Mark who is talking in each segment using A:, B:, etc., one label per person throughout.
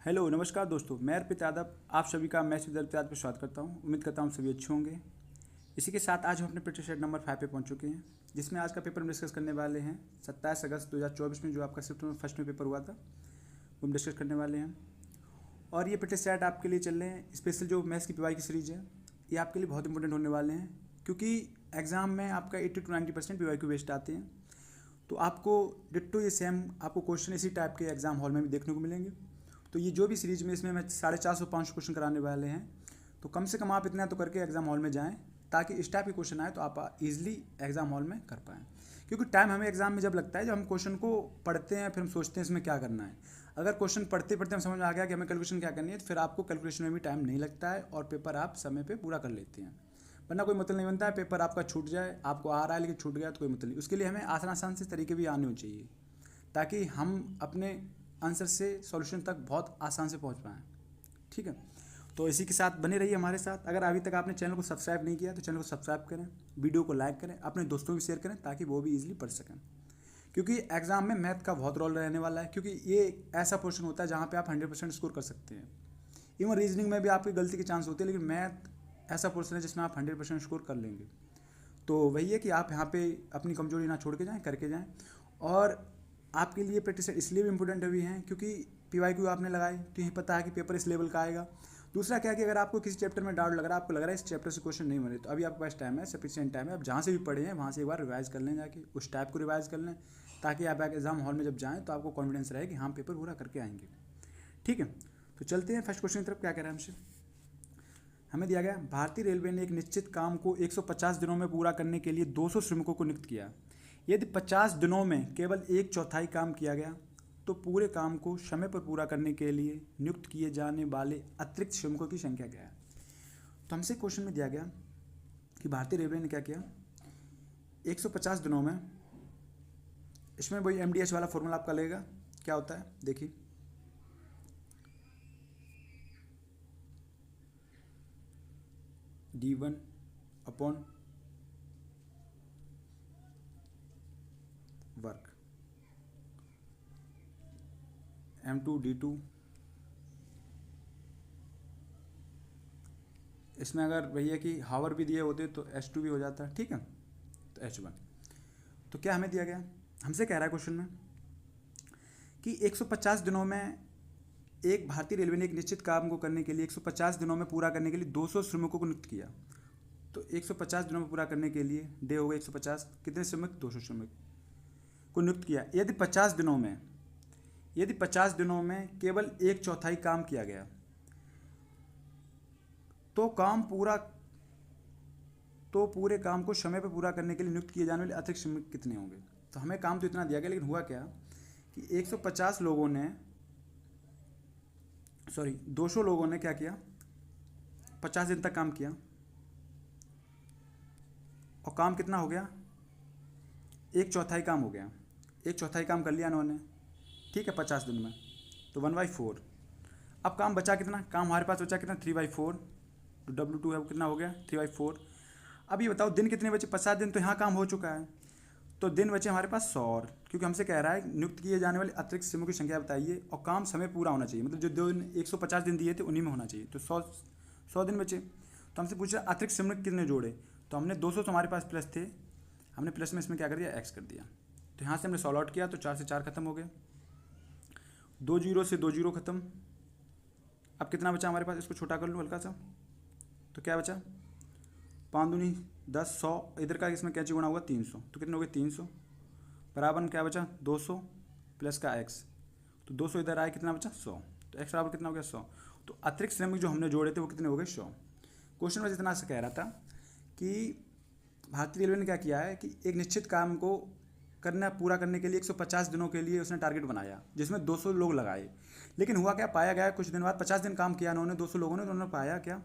A: Hello नमस्कार दोस्तों, मैं अर्पित यादव आप सभी का मैथ विद अर्पित यादव पर स्वागत करता हूं। उम्मीद करता हूं सभी अच्छे होंगे। इसी के साथ आज हम अपने प्रैक्टिस सेट नंबर 5 पे पहुंच चुके हैं, जिसमें आज का पेपर हम डिस्कस करने वाले हैं 27 अगस्त 2024 में जो आपका शिफ्ट में फर्स्ट में पेपर हुआ था वो हम डिस्कस करने वाले हैं। और ये प्रैक्टिस सेट आपके लिए चल रहे हैं। स्पेशल जो मैथ्स की पीवाई की सीरीज है ये आपके लिए बहुत इंपॉर्टेंट होने वाले हैं, क्योंकि एग्जाम में आपका 80 to 90% पीवाई क्यू बेस्ड आते हैं। तो आपको डिट्टो ये सेम आपको क्वेश्चन इसी टाइप के एग्जाम हॉल में भी देखने को मिलेंगे। तो ये जो भी सीरीज में इसमें मैं 450-500 क्वेश्चन कराने वाले हैं, तो कम से कम आप इतना तो करके एग्जाम हॉल में जाएं, ताकि इस टाइप के क्वेश्चन आए तो आप इजीली एग्जाम हॉल में कर पाएँ। क्योंकि टाइम हमें एग्जाम में जब लगता है, जब हम क्वेश्चन को पढ़ते हैं फिर हम सोचते हैं इसमें क्या करना है। अगर क्वेश्चन पढ़ते पढ़ते हम समझ में आ गया कि हमें कैलकुलेशन क्या करनी है, तो फिर आपको कैलकुलेशन में भी टाइम नहीं लगता है और पेपर आप समय पर पूरा कर लेते हैं। वरना कोई मतलब नहीं बनता है पेपर आपका छूट जाए, आपको आ रहा है लेकिन छूट गया तो कोई मतलब नहीं। उसके लिए हमें आसान आसान से तरीके भी आने चाहिए, ताकि हम अपने आंसर से सॉल्यूशन तक बहुत आसान से पहुंच पाएँ। ठीक है, तो इसी के साथ बने रहिए हमारे साथ। अगर अभी तक आपने चैनल को सब्सक्राइब नहीं किया तो चैनल को सब्सक्राइब करें, वीडियो को लाइक करें, अपने दोस्तों को शेयर करें, ताकि वो भी इजीली पढ़ सकें। क्योंकि एग्जाम में मैथ का बहुत रोल रहने वाला है, क्योंकि ये ऐसा पोर्शन होता है जहाँ पे आप 100% स्कोर कर सकते हैं। इवन रीजनिंग में भी आपकी गलती के चांस होते हैं, लेकिन मैथ ऐसा पोर्शन है जिसमें आप 100% स्कोर कर लेंगे। तो वही है कि आप यहाँ पे अपनी कमजोरी ना छोड़ के जाएँ, करके जाएँ। और आपके लिए प्रैक्टिस इसलिए भी इम्पोर्टेंट भी हैं क्योंकि पीवाईक्यू आपने लगाई तो यही पता है कि पेपर इस लेवल का आएगा। दूसरा क्या है कि अगर आपको किसी चैप्टर में डाउट लग रहा है, आपको लग रहा है इस चैप्टर से क्वेश्चन नहीं बने, तो अभी आपके पास टाइम है, सफिशिएंट टाइम है। आप जहाँ से भी पढ़े हैं वहाँ से एक बार रिवाइज कर लें, जाके उस टाइप को रिवाइज कर लें, ताकि आप एग्जाम हॉल में जब जाएँ तो आपको कॉन्फिडेंस रहे कि हाँ पेपर पूरा करके आएंगे। ठीक है, तो चलते हैं फर्स्ट क्वेश्चन की तरफ। क्या कह रहा है हमसे? हमें दिया गया भारतीय रेलवे ने एक निश्चित काम को 150 दिनों में पूरा करने के लिए 200 श्रमिकों को नियुक्त किया। यदि 50 दिनों में केवल 1/4 काम किया गया तो पूरे काम को समय पर पूरा करने के लिए नियुक्त किए जाने वाले अतिरिक्त श्रमिकों की संख्या क्या है? तो हमसे क्वेश्चन में दिया गया कि भारतीय रेलवे ने क्या किया, 150 दिनों में, इसमें वही MDH वाला फॉर्मूला आपका लगेगा। क्या होता है देखिए, D1 upon work, M2 D2, इसमें अगर भैया कि हावर भी दिए होते तो H2 भी हो जाता। ठीक है, तो H1। तो क्या हमें दिया गया, हमसे कह रहा है क्वेश्चन में कि 150 दिनों में एक भारतीय रेलवे ने एक निश्चित काम को करने के लिए 150 दिनों में पूरा करने के लिए 200 श्रमिकों को नियुक्त किया। तो 150 दिनों में पूरा करने के लिए डे हो गए 150, कितने श्रमिक? 200 श्रमिक को नियुक्त किया। यदि 50 दिनों में केवल 1/4 काम किया गया तो पूरे काम को समय पर पूरा करने के लिए नियुक्त किए जाने वाले अतिरिक्त श्रमिक कितने होंगे? तो हमें काम तो इतना दिया गया, लेकिन हुआ क्या कि 200 लोगों ने क्या किया, 50 दिन तक काम किया, और काम कितना हो गया? 1/4 काम हो गया। 1/4 काम कर लिया इन्होंने, ठीक है, 50 दिन में, तो 1/4। अब काम बचा कितना? काम हमारे पास बचा कितना? 3/4। तो W2 है वो कितना हो गया? 3/4। अब ये बताओ दिन कितने बचे? 50 दिन तो यहाँ काम हो चुका है, तो दिन बचे हमारे पास 100 और, क्योंकि हमसे कह रहा है नियुक्त किए जाने वाले अतिरिक्त श्रमिकों की संख्या बताइए और काम समय पूरा होना चाहिए, मतलब जो 150 दिन दिए थे उन्हीं में होना चाहिए। तो 100 दिन बचे, तो हमसे पूछ रहा अतिरिक्त श्रमिक कितने जोड़े? तो हमने 200 तो हमारे पास प्लस थे, हमने प्लस में इसमें क्या कर दिया? एक्स कर दिया। तो यहाँ से हमने सॉल्व आउट किया तो 4 से 4 खत्म हो गए, 2 जीरो से 2 जीरो खत्म। अब कितना बचा हमारे पास? इसको छोटा कर लूँ हल्का सा, तो क्या बचा? 5 दूनी 10, 100, इधर का इसमें कैंची गुणा हुआ 300, तो कितने हो गए? 300 बराबर में क्या बचा? 200 प्लस का एक्स, तो 200 इधर आया, कितना बचा? 100, तो एक्स बराबर कितना हो गया? 100। तो अतिरिक्त श्रमिक जो हमने जोड़े थे वो कितने हो गए? 100। क्वेश्चन में जितना से कह रहा था कि भारतीय रेलवे ने क्या किया है कि एक निश्चित काम को पूरा करने के लिए 150 दिनों के लिए उसने टारगेट बनाया, जिसमें 200 लोग लगाए। लेकिन हुआ क्या, पाया गया कुछ दिन बाद, 50 दिन काम किया उन्होंने 200 लोगों ने, तो उन्होंने पाया क्या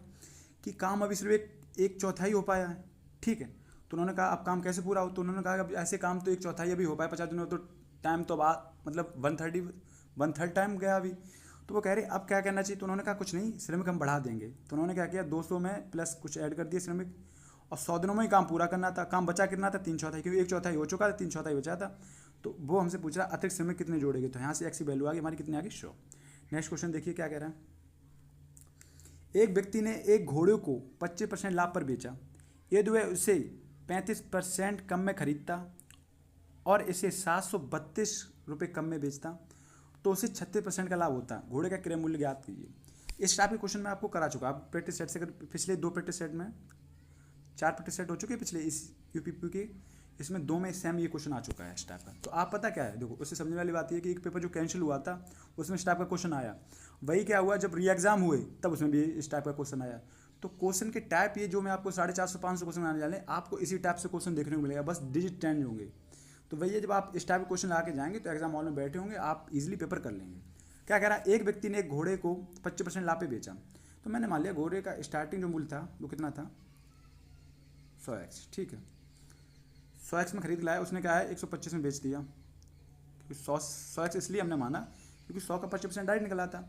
A: कि काम अभी सिर्फ 1/4 हो पाया है। ठीक है, तो उन्होंने कहा अब काम कैसे पूरा हो? तो उन्होंने कहा कि ऐसे काम तो 1/4 अभी हो पाया 50 दिनों में, तो टाइम तो बाद मतलब 1/3 टाइम गया अभी। तो वो कह रहे अब क्या करना चाहिए? तो उन्होंने कहा कुछ नहीं, श्रमिक हम बढ़ा देंगे। तो उन्होंने क्या किया, 200 में प्लस कुछ ऐड कर दिए श्रमिक, और 100 दिनों में ही काम पूरा करना था। काम बचा कितना था? 3/4, क्योंकि 1/4 हो चुका था, 3/4 बचा था। तो वो हमसे पूछ रहा अतिरिक्त श्रमिक कितने जोड़ेंगे? तो यहाँ से एक्स की वैल्यू आ गई हमारी, कितनी आ गई? 100। नेक्स्ट क्वेश्चन देखिए क्या कह रहा है। एक व्यक्ति ने एक घोड़े को 25% लाभ पर बेचा, यदि वह उसे 35% कम में खरीदता और इसे 732 रुपये कम में बेचता तो उसे 36% का लाभ होता। घोड़े का क्रय मूल्य ज्ञात कीजिए। इस टाइप के क्वेश्चन मैं आपको करा चुका। आप प्रैक्टिस सेट से पिछले 2 प्रैक्टिस सेट में 4 प्रैक्टिस सेट हो चुके पिछले इस यूपीपी के, इसमें 2 में सेम ये क्वेश्चन आ चुका है इस टाइप का। तो आप पता क्या है, देखो उससे समझने वाली बात ये है कि एक पेपर जो कैंसिल हुआ था उसमें इस टाइप का क्वेश्चन आया, वही क्या हुआ जब री एग्जाम हुए तब उसमें भी इस टाइप का क्वेश्चन आया। तो क्वेश्चन के टाइप ये जो मैं आपको 450-500 क्वेश्चन आने वाले आपको इसी टाइप से क्वेश्चन देखने को मिलेगा, बस डिजिट चेंज होंगे। तो वही है, जब आप इस टाइप के क्वेश्चन ला के जाएंगे तो एग्जाम हॉल में बैठे होंगे, आप इजीली पेपर कर लेंगे। क्या कह रहा है, एक व्यक्ति ने एक घोड़े को 25% लाभ पे बेचा। तो मैंने मान लिया घोड़े का स्टार्टिंग जो मूल्य था वो कितना था, 100x, ठीक है। 100x में खरीद लाया, उसने क्या है 125 में बेच दिया, क्योंकि 100x इसलिए हमने माना क्योंकि 100 का 25% डायरेक्ट निकला था,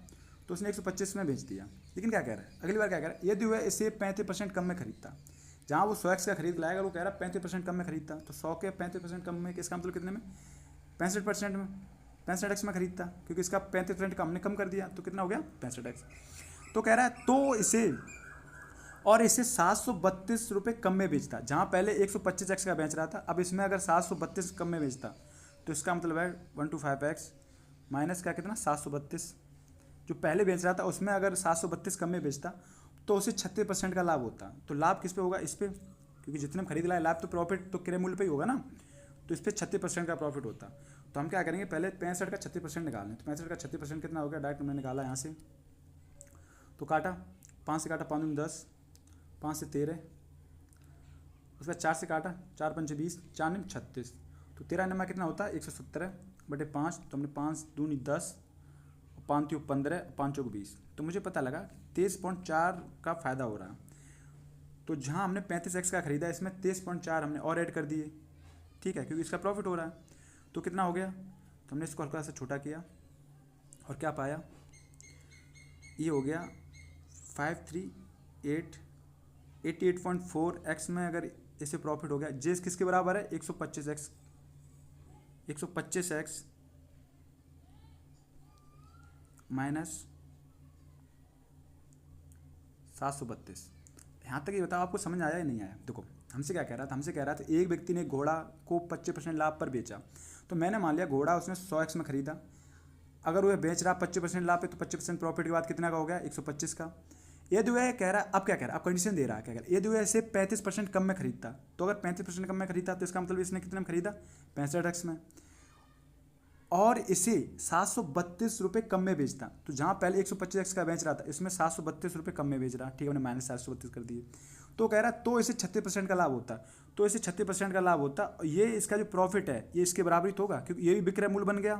A: तो उसने 125 में बेच दिया। लेकिन क्या कह रहा है, अगली बार क्या कह रहा है, यदि वह इसे 35% कम में खरीदता, जहाँ वो 100x का खरीद लाएगा वो कह रहा है 35% कम में खरीदता, तो 100 के 35% कम में किसका मतलब कितने में, 65% में, 65x में खरीदता, क्योंकि इसका 35% का हमने कम कर दिया तो कितना हो गया 65x। तो कह रहा है तो इसे 732 रुपये कम में बेचता, जहाँ पहले 125x का बेच रहा था, अब इसमें अगर 732 कम में बेचता तो इसका मतलब है 125x माइनस क्या कितना 732, जो पहले बेच रहा था उसमें अगर 732 कम में बेचता तो उसे 36% का लाभ होता। तो लाभ किस पे होगा, इस पर, क्योंकि जितने में खरीद लाए लाभ तो प्रॉफिट तो क्रय मूल्य पे ही होगा ना, तो इस पर 36% का प्रॉफिट होता। तो हम क्या करेंगे, पहले 65 का 36% निकालें। तो 65 का 36% कितना हो गया, डायरेक्ट हमने निकाला यहाँ से, तो काटा 5 से काटा 5 दूनी 10, 5 से 13, उसके बाद 4 से काटा 4 पंचे 20, 4 निम 36, तो 13 नंबर कितना होता है 170/5। तो हमने 5 दूनी 10, 5 3 15, 5 चौक 20, तो मुझे पता लगा 23.4 का फ़ायदा हो रहा। तो जहाँ हमने 35x का खरीदा इसमें 23.4 हमने और ऐड कर दिए, ठीक है, क्योंकि इसका प्रॉफिट हो रहा है। तो कितना हो गया, तो हमने इसको हल्का सा छोटा किया और क्या पाया, ये हो गया 88.4x में अगर इसे प्रॉफिट हो गया, जेस किसके बराबर है 125x, 125x माइनस 732। यहाँ तक ये बताओ आपको समझ आया या नहीं आया। देखो हमसे क्या कह रहा था, हमसे कह रहा था एक व्यक्ति ने घोड़ा को 25% लाभ पर बेचा, तो मैंने मान लिया घोड़ा उसने 100x में खरीदा, अगर वह बेच रहा 25% लाभ पे तो 25% प्रॉफिट के बाद कितना का हो गया 125 का। यदि वह कह रहा है, अब क्या कह रहा है, अब कंडीशन दे रहा है, क्या कह रहा है, यदि वह इसे 35% कम में खरीदता, तो अगर 35% कम में खरीदता तो इसका मतलब इसने कितने में खरीदा 65x में, और इसे 732 रुपये कम में बेचता, तो जहाँ पहले 125x का बेच रहा था इसमें 732 रुपये कम में बेच रहा, ठीक है, हमने माइनस 732 कर दिए। तो कह रहा तो इसे 36% का लाभ होता, तो इसे 36% का लाभ होता, ये इसका जो प्रॉफिट है ये इसके बराबर ही होगा, क्योंकि ये भी विक्रय मूल्य बन गया।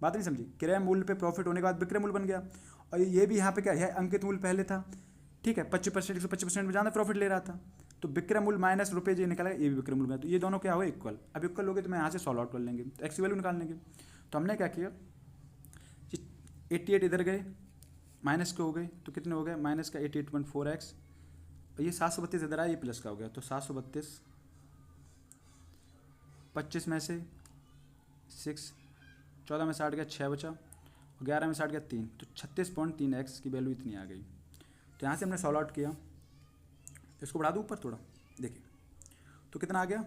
A: बात नहीं समझी, क्रय मूल्य पे प्रॉफिट होने के बाद विक्रय मूल्य बन गया, और ये भी यहाँ पे क्या है अंकित मूल्य पहले था, ठीक है, 25% 125% में ज़्यादा प्रॉफिट ले रहा था, तो विक्रय मूल्य माइनस रुपये जो निकला ये भी विक्रय मूल्य में, तो ये दोनों क्या हो इक्वल। अब इक्वल हो गए तो मैं यहाँ से सॉल्व आउट कर लेंगे, तो एक्स की वैल्यू निकाल लेंगे। तो हमने क्या किया, 88 इधर गए माइनस के हो गए, तो कितने हो गए माइनस का 88.4x, और ये 732 इधर आया, ये प्लस का हो गया, तो 732 25 में से 6, 14 में 60 गया 6 बचा, और 11 में 60 गया 3, तो 36.3x की वैल्यू इतनी आ गई। तो यहाँ से हमने सॉल्व आउट किया, इसको बढ़ा दूँ ऊपर थोड़ा, देखिए तो कितना आ गया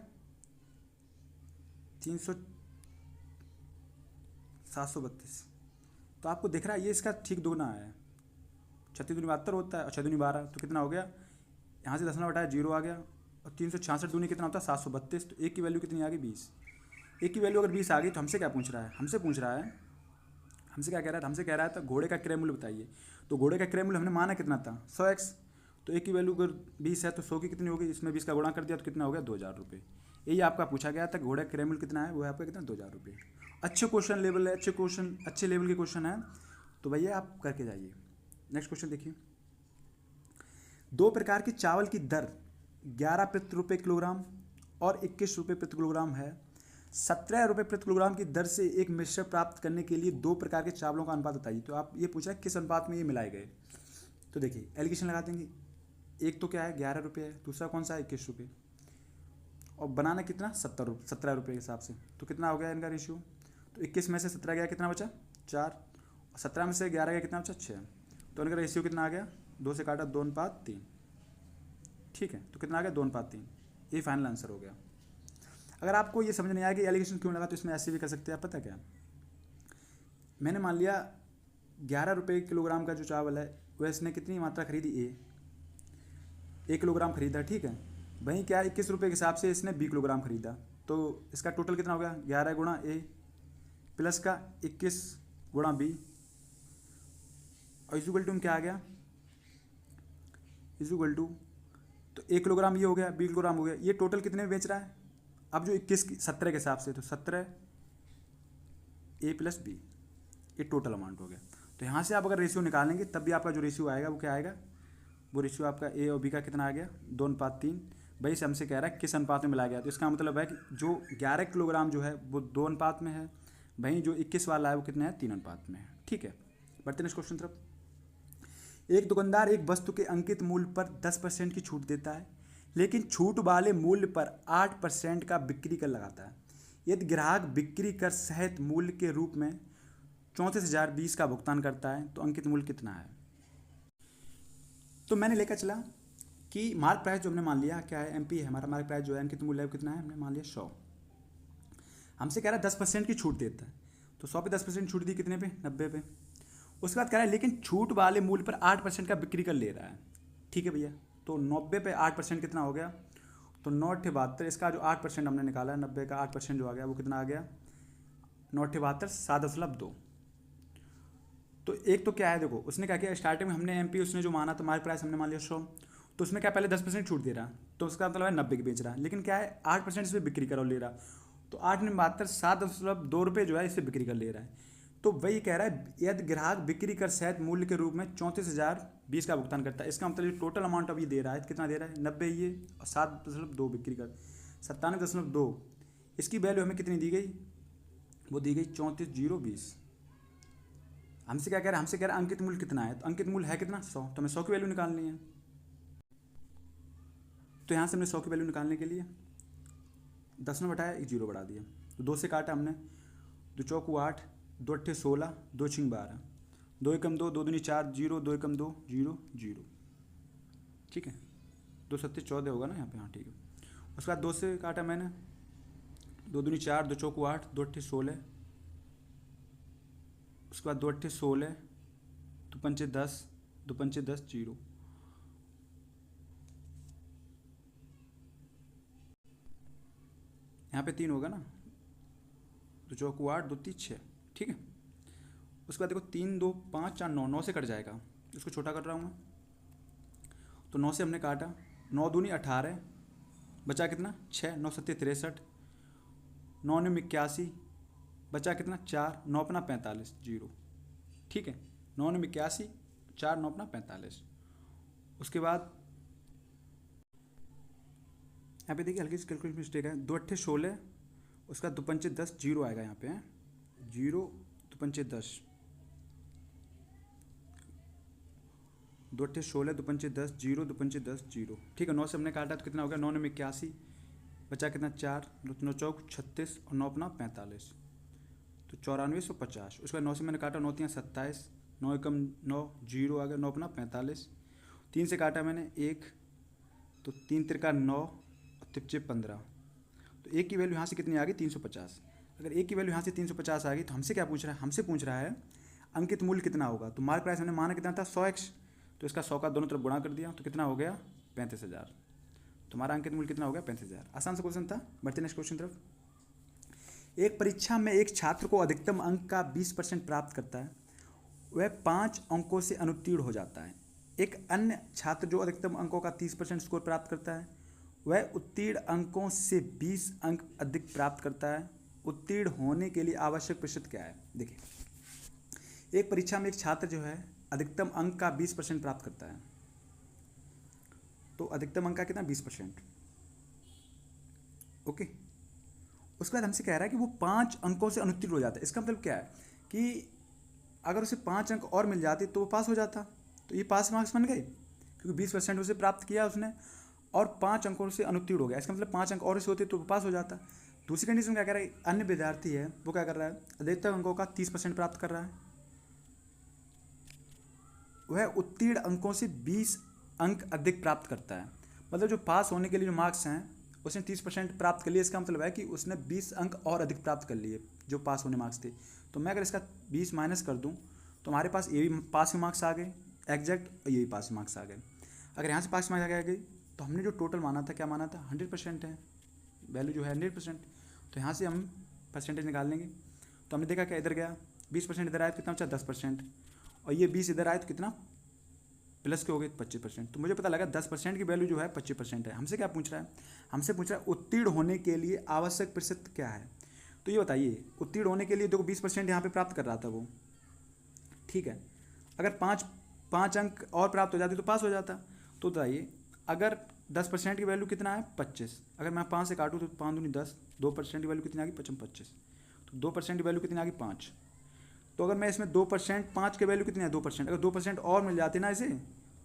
A: 732। तो आपको दिख रहा है ये इसका ठीक दोगुना है, 36 दूनी 72 होता है और 6 दूनी 12, तो कितना हो गया, यहाँ से 10 ना बटाया 0 आ गया, और 366 दूनी कितना होता है 732, तो एक की वैल्यू कितनी आ गई 20। एक की वैल्यू अगर 20 आ गई तो हमसे क्या पूछ रहा है, हमसे क्या कह रहा था, हमसे कह रहा था घोड़े का क्रय मूल्य बताइए। तो घोड़े का क्रय मूल्य हमने माना कितना था 100x, तो एक की वैल्यू अगर 20 है तो 100 की कितनी होगी, इसमें 20 का गुणा कर दिया तो कितना हो गया 2000 रुपये। यही आपका पूछा गया था, घोड़े का क्रय मूल्य कितना है, वो है आपका कितना 2000 रुपये। अच्छे क्वेश्चन लेवल है, अच्छे लेवल के क्वेश्चन है, तो भैया आप करके जाइए। नेक्स्ट क्वेश्चन देखिए, 2 प्रकार के चावल की दर 11 रुपये किलोग्राम और 21 रुपये प्रति किलोग्राम है। 17 रुपये प्रति किलोग्राम की दर से एक मिश्रण प्राप्त करने के लिए 2 प्रकार के चावलों का अनुपात बताइए। तो आप ये पूछा किस अनुपात में ये मिलाए गए, तो देखिए एलिगेशन लगा देंगे, एक तो क्या है 11 रुपये है, दूसरा कौन सा है 21 रुपये, और बनाना कितना 17 रुपये के हिसाब से, तो कितना हो गया इनका रेशियो, तो 21 में से 17 गया कितना बचा 4, 17 में से 11 का कितना बचा 6, तो उनका रेशियो कितना आ गया 2 से काटा 2:3। ठीक है, तो कितना आ गया 2:3। ये फाइनल आंसर हो गया। अगर आपको ये समझ नहीं आया कि एलिगेशन क्यों लगा तो इसमें ऐसे भी कर सकते हैं आप। पता क्या, मैंने मान लिया 11 रुपये किलोग्राम का जो चावल है वह इसने कितनी मात्रा खरीदी, 1 किलोग्राम खरीदा। ठीक है, वहीं क्या 21 रुपये के हिसाब से इसने 20 किलोग्राम खरीदा, तो इसका टोटल कितना हो गया 11 गुणा A प्लस का 21 गुणा B और इक्वल टू क्या आ गया, इक्वल टू तो 1 किलोग्राम ये हो गया, 20 किलोग्राम हो गया। ये टोटल कितने में बेच रहा है, अब जो 17 के हिसाब से, तो 17 A प्लस B, ये टोटल अमाउंट हो गया। तो यहाँ से आप अगर रेशियो निकालेंगे तब भी आपका जो रेशियो आएगा वो क्या आएगा, वो रेशियो आपका A और B का कितना आ गया 2:3। भाई से हमसे कह रहा है किस अनुपात में मिलाया गया, तो इसका मतलब है कि जो 11 किलोग्राम जो है वो 2 अनुपात में है, वहीं जो 21 वाला है वो कितना है 3 अनुपात में है। ठीक है, बढ़ते हैं इस क्वेश्चन तरफ। एक दुकानदार एक वस्तु के अंकित मूल्य पर 10% की छूट देता है, लेकिन छूट वाले मूल्य पर 8% का बिक्री कर लगाता है। यदि ग्राहक बिक्री कर सहित मूल्य के रूप में 34,020 का भुगतान करता है तो अंकित मूल्य कितना है। तो मैंने लेकर चला कि मार्क प्राइस जो हमने मान लिया क्या है, MP है हमारा, मार्क प्राइस जो है अंकित मूल्य है कितना है, हमने मान लिया 100। हमसे कह रहा है 10% की छूट देता है, तो 100 पे 10% छूट दी कितने पे 90 पे। उसके बाद कह रहा है लेकिन छूट वाले मूल्य पर 8% का बिक्री कर ले रहा है। ठीक है भैया, तो 90 पे 8% कितना हो गया, तो 9/72। इसका जो 8% हमने निकाला है, 90 का 8% जो आ गया वो कितना आ गया 9/72 7.2। तो एक तो क्या है, देखो उसने क्या किया, स्टार्टिंग में हमने MP उसने जो माना तो मार्क प्राइस हमने मान लिया 100, तो उसमें क्या पहले 10% छूट दे रहा, तो उसका मतलब है 90 की बेच रहा, लेकिन क्या है 8% इसमें बिक्री करो ले रहा, तो 8/72 7.2 रुपये जो है इससे बिक्री कर ले रहा है। तो वही कह रहा है यदि ग्राहक बिक्री कर सहित मूल्य के रूप में 34,020 का भुगतान करता है, इसका मतलब टोटल अमाउंट अभी दे रहा है कितना दे रहा है 90 ये और 7.2 बिक्री कर 97.2। इसकी वैल्यू हमें कितनी दी गई, वो दी गई 34,020। हमसे क्या कह रहा है, हमसे कह रहा है अंकित मूल्य कितना है, तो अंकित मूल्य है कितना 100, तो हमें 100 की वैल्यू निकालनी है। तो यहाँ से हमने 100 की वैल्यू निकालने के लिए 10 में बढ़ाया 1 0 बढ़ा दिया, तो 2 से काटा हमने, 2 चौकू 8, 2 अट्ठे 16, 2 छिंग 12, 2 एकम 2, 2 दूनी 4 0, 2 एकम 2 0 0। ठीक है, 2 सत्ते 14 होगा ना यहाँ पे, हाँ ठीक है। उसके बाद 2 से काटा मैंने, 2 दूनी 4, 2 चौकू 8, 2 अट्ठे 16, उसके बाद 2 अट्ठे 16, 2 पंचे 10, 2 पंचे 10 0। यहाँ पे 3 होगा ना, 2 चौकू 8, 2 3 6। ठीक है, उसके बाद देखो 3 2 5 4 9, 9 से कट जाएगा, इसको छोटा कर रहा हूँ मैं, तो 9 से हमने काटा, 9 दूनी 18, बचा कितना 6, 9 सत्ते 63, 9 9 81, बचा कितना 4, 9 अपना 45 0। ठीक है, 9 9 81, 4 9 अपना 45। उसके बाद यहाँ पे देखिए हल्की सी कैलकुलेशन मिस्टेक है, 2 अट्ठे 16, उसका 2 पंचे 10 0 आएगा यहाँ पे, 0 2 पंचे 10, 2 अट्ठे 16, 2 पंचे 10 0, 2 पंचे 10 0। ठीक है, 9 से हमने काटा तो कितना हो गया 9 9 81, बचा कितना 4, 9 चौक 36 और 9 अपना 45, तो 9450। उसके बाद 9 से मैंने काटा, 9 3 27, 9 एकम 9 0 आ गया, 9 अपना 45। 3 से काटा मैंने 1, तो 3 तिरका 9 और तिरचे 15, तो एक की वैल्यू यहाँ से कितनी आ गई 350। अगर एक की वैल्यू यहाँ से 350 आ गई तो हमसे क्या पूछ रहा है, हमसे पूछ रहा है अंकित मूल्य कितना होगा। तो मार्क प्राइस हमने माना कितना था 100x, तो इसका 100 का दोनों तरफ गुणा कर दिया, तो कितना हो गया 35,000। तुम्हारा अंकित मूल्य कितना हो गया 35,000। आसान सा क्वेश्चन था। बढ़ते नेक्स्ट क्वेश्चन तरफ। एक परीक्षा में एक छात्र को अधिकतम अंक का 20% प्राप्त करता है, वह 5 अंकों से अनुत्तीर्ण हो जाता है। एक अन्य छात्र जो अधिकतम अंकों का 30% स्कोर प्राप्त करता है, वह उत्तीर्ण अंकों से 20 अंक अधिक प्राप्त करता है। उत्तीर्ण होने के लिए आवश्यक प्रतिशत क्या है। देखिए, एक परीक्षा में एक छात्र जो है अधिकतम अंक का 20% प्राप्त करता है, तो अधिकतम अंक का कितना 20%। ओके, उसके बाद हमसे कह रहा है कि वो 5 अंकों से अनुत्तीर्ण हो जाता है। इसका मतलब क्या है कि अगर उसे 5 अंक और मिल जाते तो वो पास हो जाता, तो ये पास मार्क्स बन गए क्योंकि 20% उसे प्राप्त किया उसने और 5 अंकों से अनुत्तीर्ण हो गया। इसका मतलब 5 अंक और से होते तो वो पास हो जाता। दूसरी कंडीशन क्या कर रहा है, अन्य विद्यार्थी है वो क्या कर रहा है अधिकतम अंकों का 30% प्राप्त कर रहा है, वह उत्तीर्ण अंकों से 20 अंक अधिक प्राप्त करता है। मतलब जो पास होने के लिए जो मार्क्स हैं उसने 30% प्राप्त कर लिए, इसका मतलब है कि उसने 20 अंक और अधिक प्राप्त कर लिए जो पास होने मार्क्स थे। तो मैं अगर इसका 20 माइनस कर दूं तो हमारे पास ये भी पास के मार्क्स आ गए एग्जैक्ट, और ये भी पास के मार्क्स आ गए। अगर यहाँ से पास मार्क्स आ गए तो हमने जो टोटल माना था, क्या माना था, 100% है, वैल्यू जो है 100%। तो यहाँ से हम परसेंटेज निकाल लेंगे। तो हमने देखा क्या इधर गया 20% इधर आया तो कितना बचा 10%, और ये 20 इधर आए तो कितना प्लस के हो गए 25%। तो मुझे पता लगा 10% की वैल्यू जो है 25% है। हमसे क्या पूछ रहा है, हमसे पूछ रहा है उत्तीर्ण होने के लिए आवश्यक प्रतिशत क्या है। तो ये बताइए उत्तीर्ण होने के लिए देखो 20% यहाँ पे प्राप्त कर रहा था वो, ठीक है। अगर पाँच अंक और प्राप्त हो जाते तो पास हो जाता। तो बताइए अगर 10% की वैल्यू कितना है 25, अगर मैं 5 से काटूँ तो 5 दूनी 10, 2% की वैल्यू कितनी आ गई 25, तो 2% की वैल्यू कितनी आ गई 5। तो अगर मैं इसमें 2% 5 की वैल्यू कितनी है 2%, अगर 2% और मिल जाते ना इसे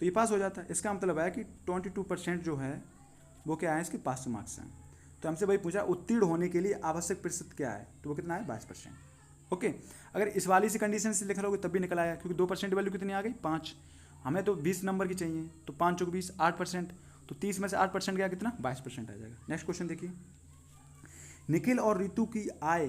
A: तो ये पास हो जाता है। इसका मतलब है कि 22% जो है वो क्या है, इसके पास मार्क्स हैं। तो हमसे भाई पूछा उत्तीर्ण होने के लिए आवश्यक प्रतिशत क्या है, तो वो कितना है 22%। ओके, अगर इस वाली से कंडीशन से लिख लोगे तब भी निकल आया, क्योंकि 2% वैल्यू कितनी आ गई 5, हमें तो 20 नंबर की चाहिए, तो 5 चौक 20 8%, तो 30 में से 8% गया कितना 22% आ जाएगा। नेक्स्ट क्वेश्चन देखिए, निखिल और रितु की आय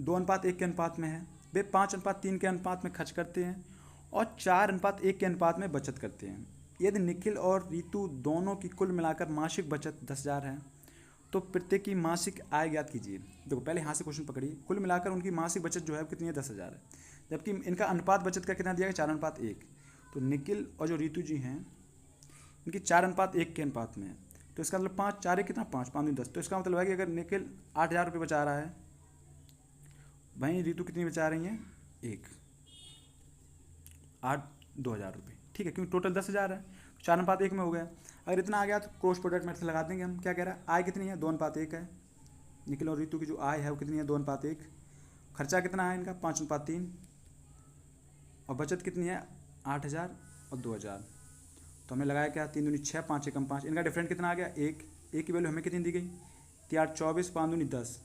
A: 2:1 के अनुपात में है। वे 5:3 के अनुपात में खर्च करते हैं और 4:1 के अनुपात में बचत करते हैं। यदि निखिल और रितु दोनों की कुल मिलाकर मासिक बचत 10,000 है तो प्रत्येक की मासिक आय ज्ञात कीजिए। देखो पहले यहाँ से क्वेश्चन पकड़िए, कुल मिलाकर उनकी मासिक बचत जो है कितनी है 10,000 है, जबकि इनका अनुपात बचत का कितना दिया गया 4:1। तो निखिल और जो रितु जी हैं इनकी 4:1 के अनुपात में है, तो इसका मतलब 5 4 कितना 5 5 10। तो इसका मतलब है कि अगर निखिल 8,000 रुपये बचा रहा है, वहीं रितु कितनी बचा रही हैं 2,000 रुपये, ठीक है, क्योंकि टोटल 10,000 है, 4:1 में हो गया। अगर इतना आ गया तो क्रॉस प्रोडक्ट मेथड लगा देंगे हम। क्या कह रहा है, आय कितनी है 2:1 है, निखिल और रितु की जो आय है वो कितनी है 2:1, खर्चा कितना है इनका 5:3, और बचत कितनी है 8,000 और 2,000। तो हमने लगाया क्या 3 दूनी 6 5 एकम 5, इनका डिफरेंट कितना आ गया 1, एक की वैल्यू हमें कितनी दी गई 3 24 5 दूनी 10,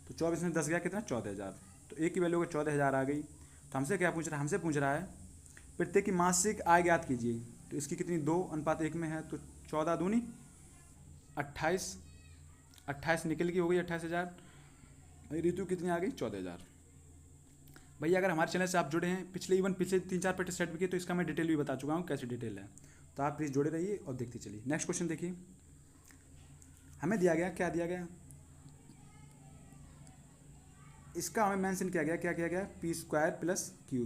A: तो 24 में 10 गया कितना 14,000, तो एक की वैल्यू 14,000 आ गई। तो हमसे क्या पूछ रहा है, हमसे पूछ रहा है प्रत्येक की मासिक आय ज्ञात कीजिए। तो इसकी कितनी 2:1 में है, तो 14 दूनी 28, 28 निकल की हो गई 28,000, रितु कितनी आ गई 14,000। भैया अगर हमारे चैनल से आप जुड़े हैं पिछले 3-4 प्रैक्टिस सेट भी किए तो इसका मैं डिटेल भी बता चुका हूँ कैसे डिटेल है, तो आप प्लीज़ जुड़े रहिए और देखते चलिए। नेक्स्ट क्वेश्चन देखिए, हमें दिया गया क्या दिया गया, इसका हमें मेंशन किया गया, क्या किया गया p² प्लस क्यू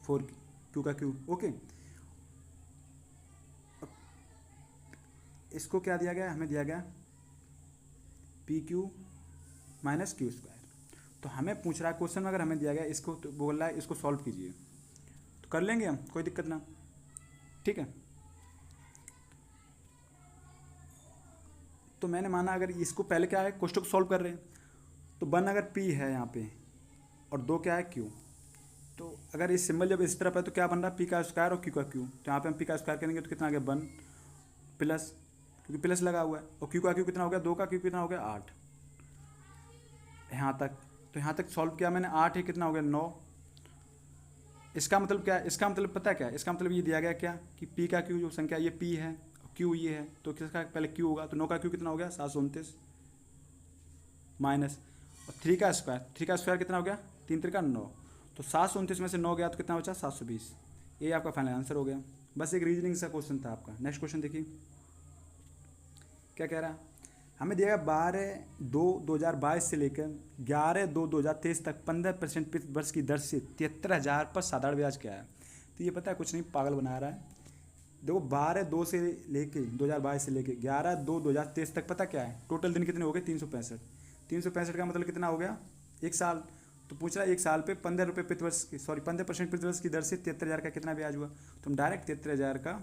A: 4q का क्यूब। ओके, इसको क्या दिया गया, हमें दिया गया PQ माइनस Q²। तो हमें पूछ रहा है क्वेश्चन में, अगर हमें दिया गया इसको तो बोल रहा है इसको सॉल्व कीजिए, तो कर लेंगे हम, कोई दिक्कत ना, ठीक है। तो मैंने माना अगर इसको पहले क्या है क्वेश्चन को सॉल्व कर रहे हैं, तो 1 अगर P है यहाँ पे और 2 क्या है Q, तो अगर ये सिंबल जब इस तरफ है तो क्या बन रहा है p² और q का q, तो यहाँ पे हम p² करेंगे तो कितना आ गया 1 प्लस, क्योंकि प्लस लगा हुआ है, और q का q कितना हो गया 2 का q कितना हो गया 8 यहाँ तक। तो यहाँ तक सॉल्व किया मैंने, 8 है कितना हो गया 9। इसका मतलब क्या है, इसका मतलब पता है क्या है, इसका मतलब ये दिया गया क्या कि p का q जो संख्या ये p है और q ये है, तो किसका पहले q होगा, तो 9 का q कितना हो गया 729 माइनस, और 3 का स्क्वायर कितना हो गया 3 3 का 9, तो 729 में से 9 गया तो कितना बचा 720। ये आपका फाइनल आंसर हो गया। बस एक रीजनिंग सा क्वेश्चन था आपका। नेक्स्ट क्वेश्चन देखिए क्या कह रहा है, हमें दिया गया 12/2/2022 से लेकर 11/2/2023 तक 15% प्रति वर्ष की दर से 73,000 पर साधारण ब्याज क्या है। तो ये पता है कुछ नहीं, पागल बना रहा है। देखो 12/2 से लेके 2022 से लेके 11/2/2023 तक पता क्या है, टोटल दिन कितने हो गए 365। 365 का मतलब कितना हो गया एक साल। तो पूछ रहा है एक साल पे 15% प्रति वर्ष की दर से 73,000 का कितना ब्याज हुआ। तो हम डायरेक्ट 73,000 का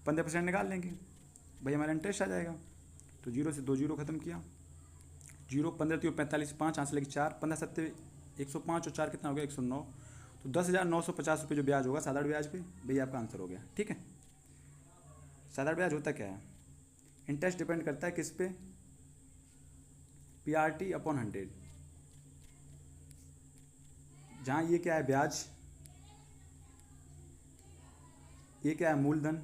A: 15% निकाल लेंगे, भाई हमारा इंटरेस्ट आ जाएगा। तो 0 से 2 जीरो खत्म किया, 0 15 3 45 5 यहाँ से लेके 4 15 7 105 और 4 कितना हो गया 109। तो 10,950 रुपये जो ब्याज होगा साधारण ब्याज पे, भैया आपका आंसर हो गया। ठीक है, साधारण ब्याज होता क्या है, इंटरेस्ट डिपेंड करता है किस पे, PRT/100, जहाँ ये क्या है ब्याज, ये क्या है, मूलधन,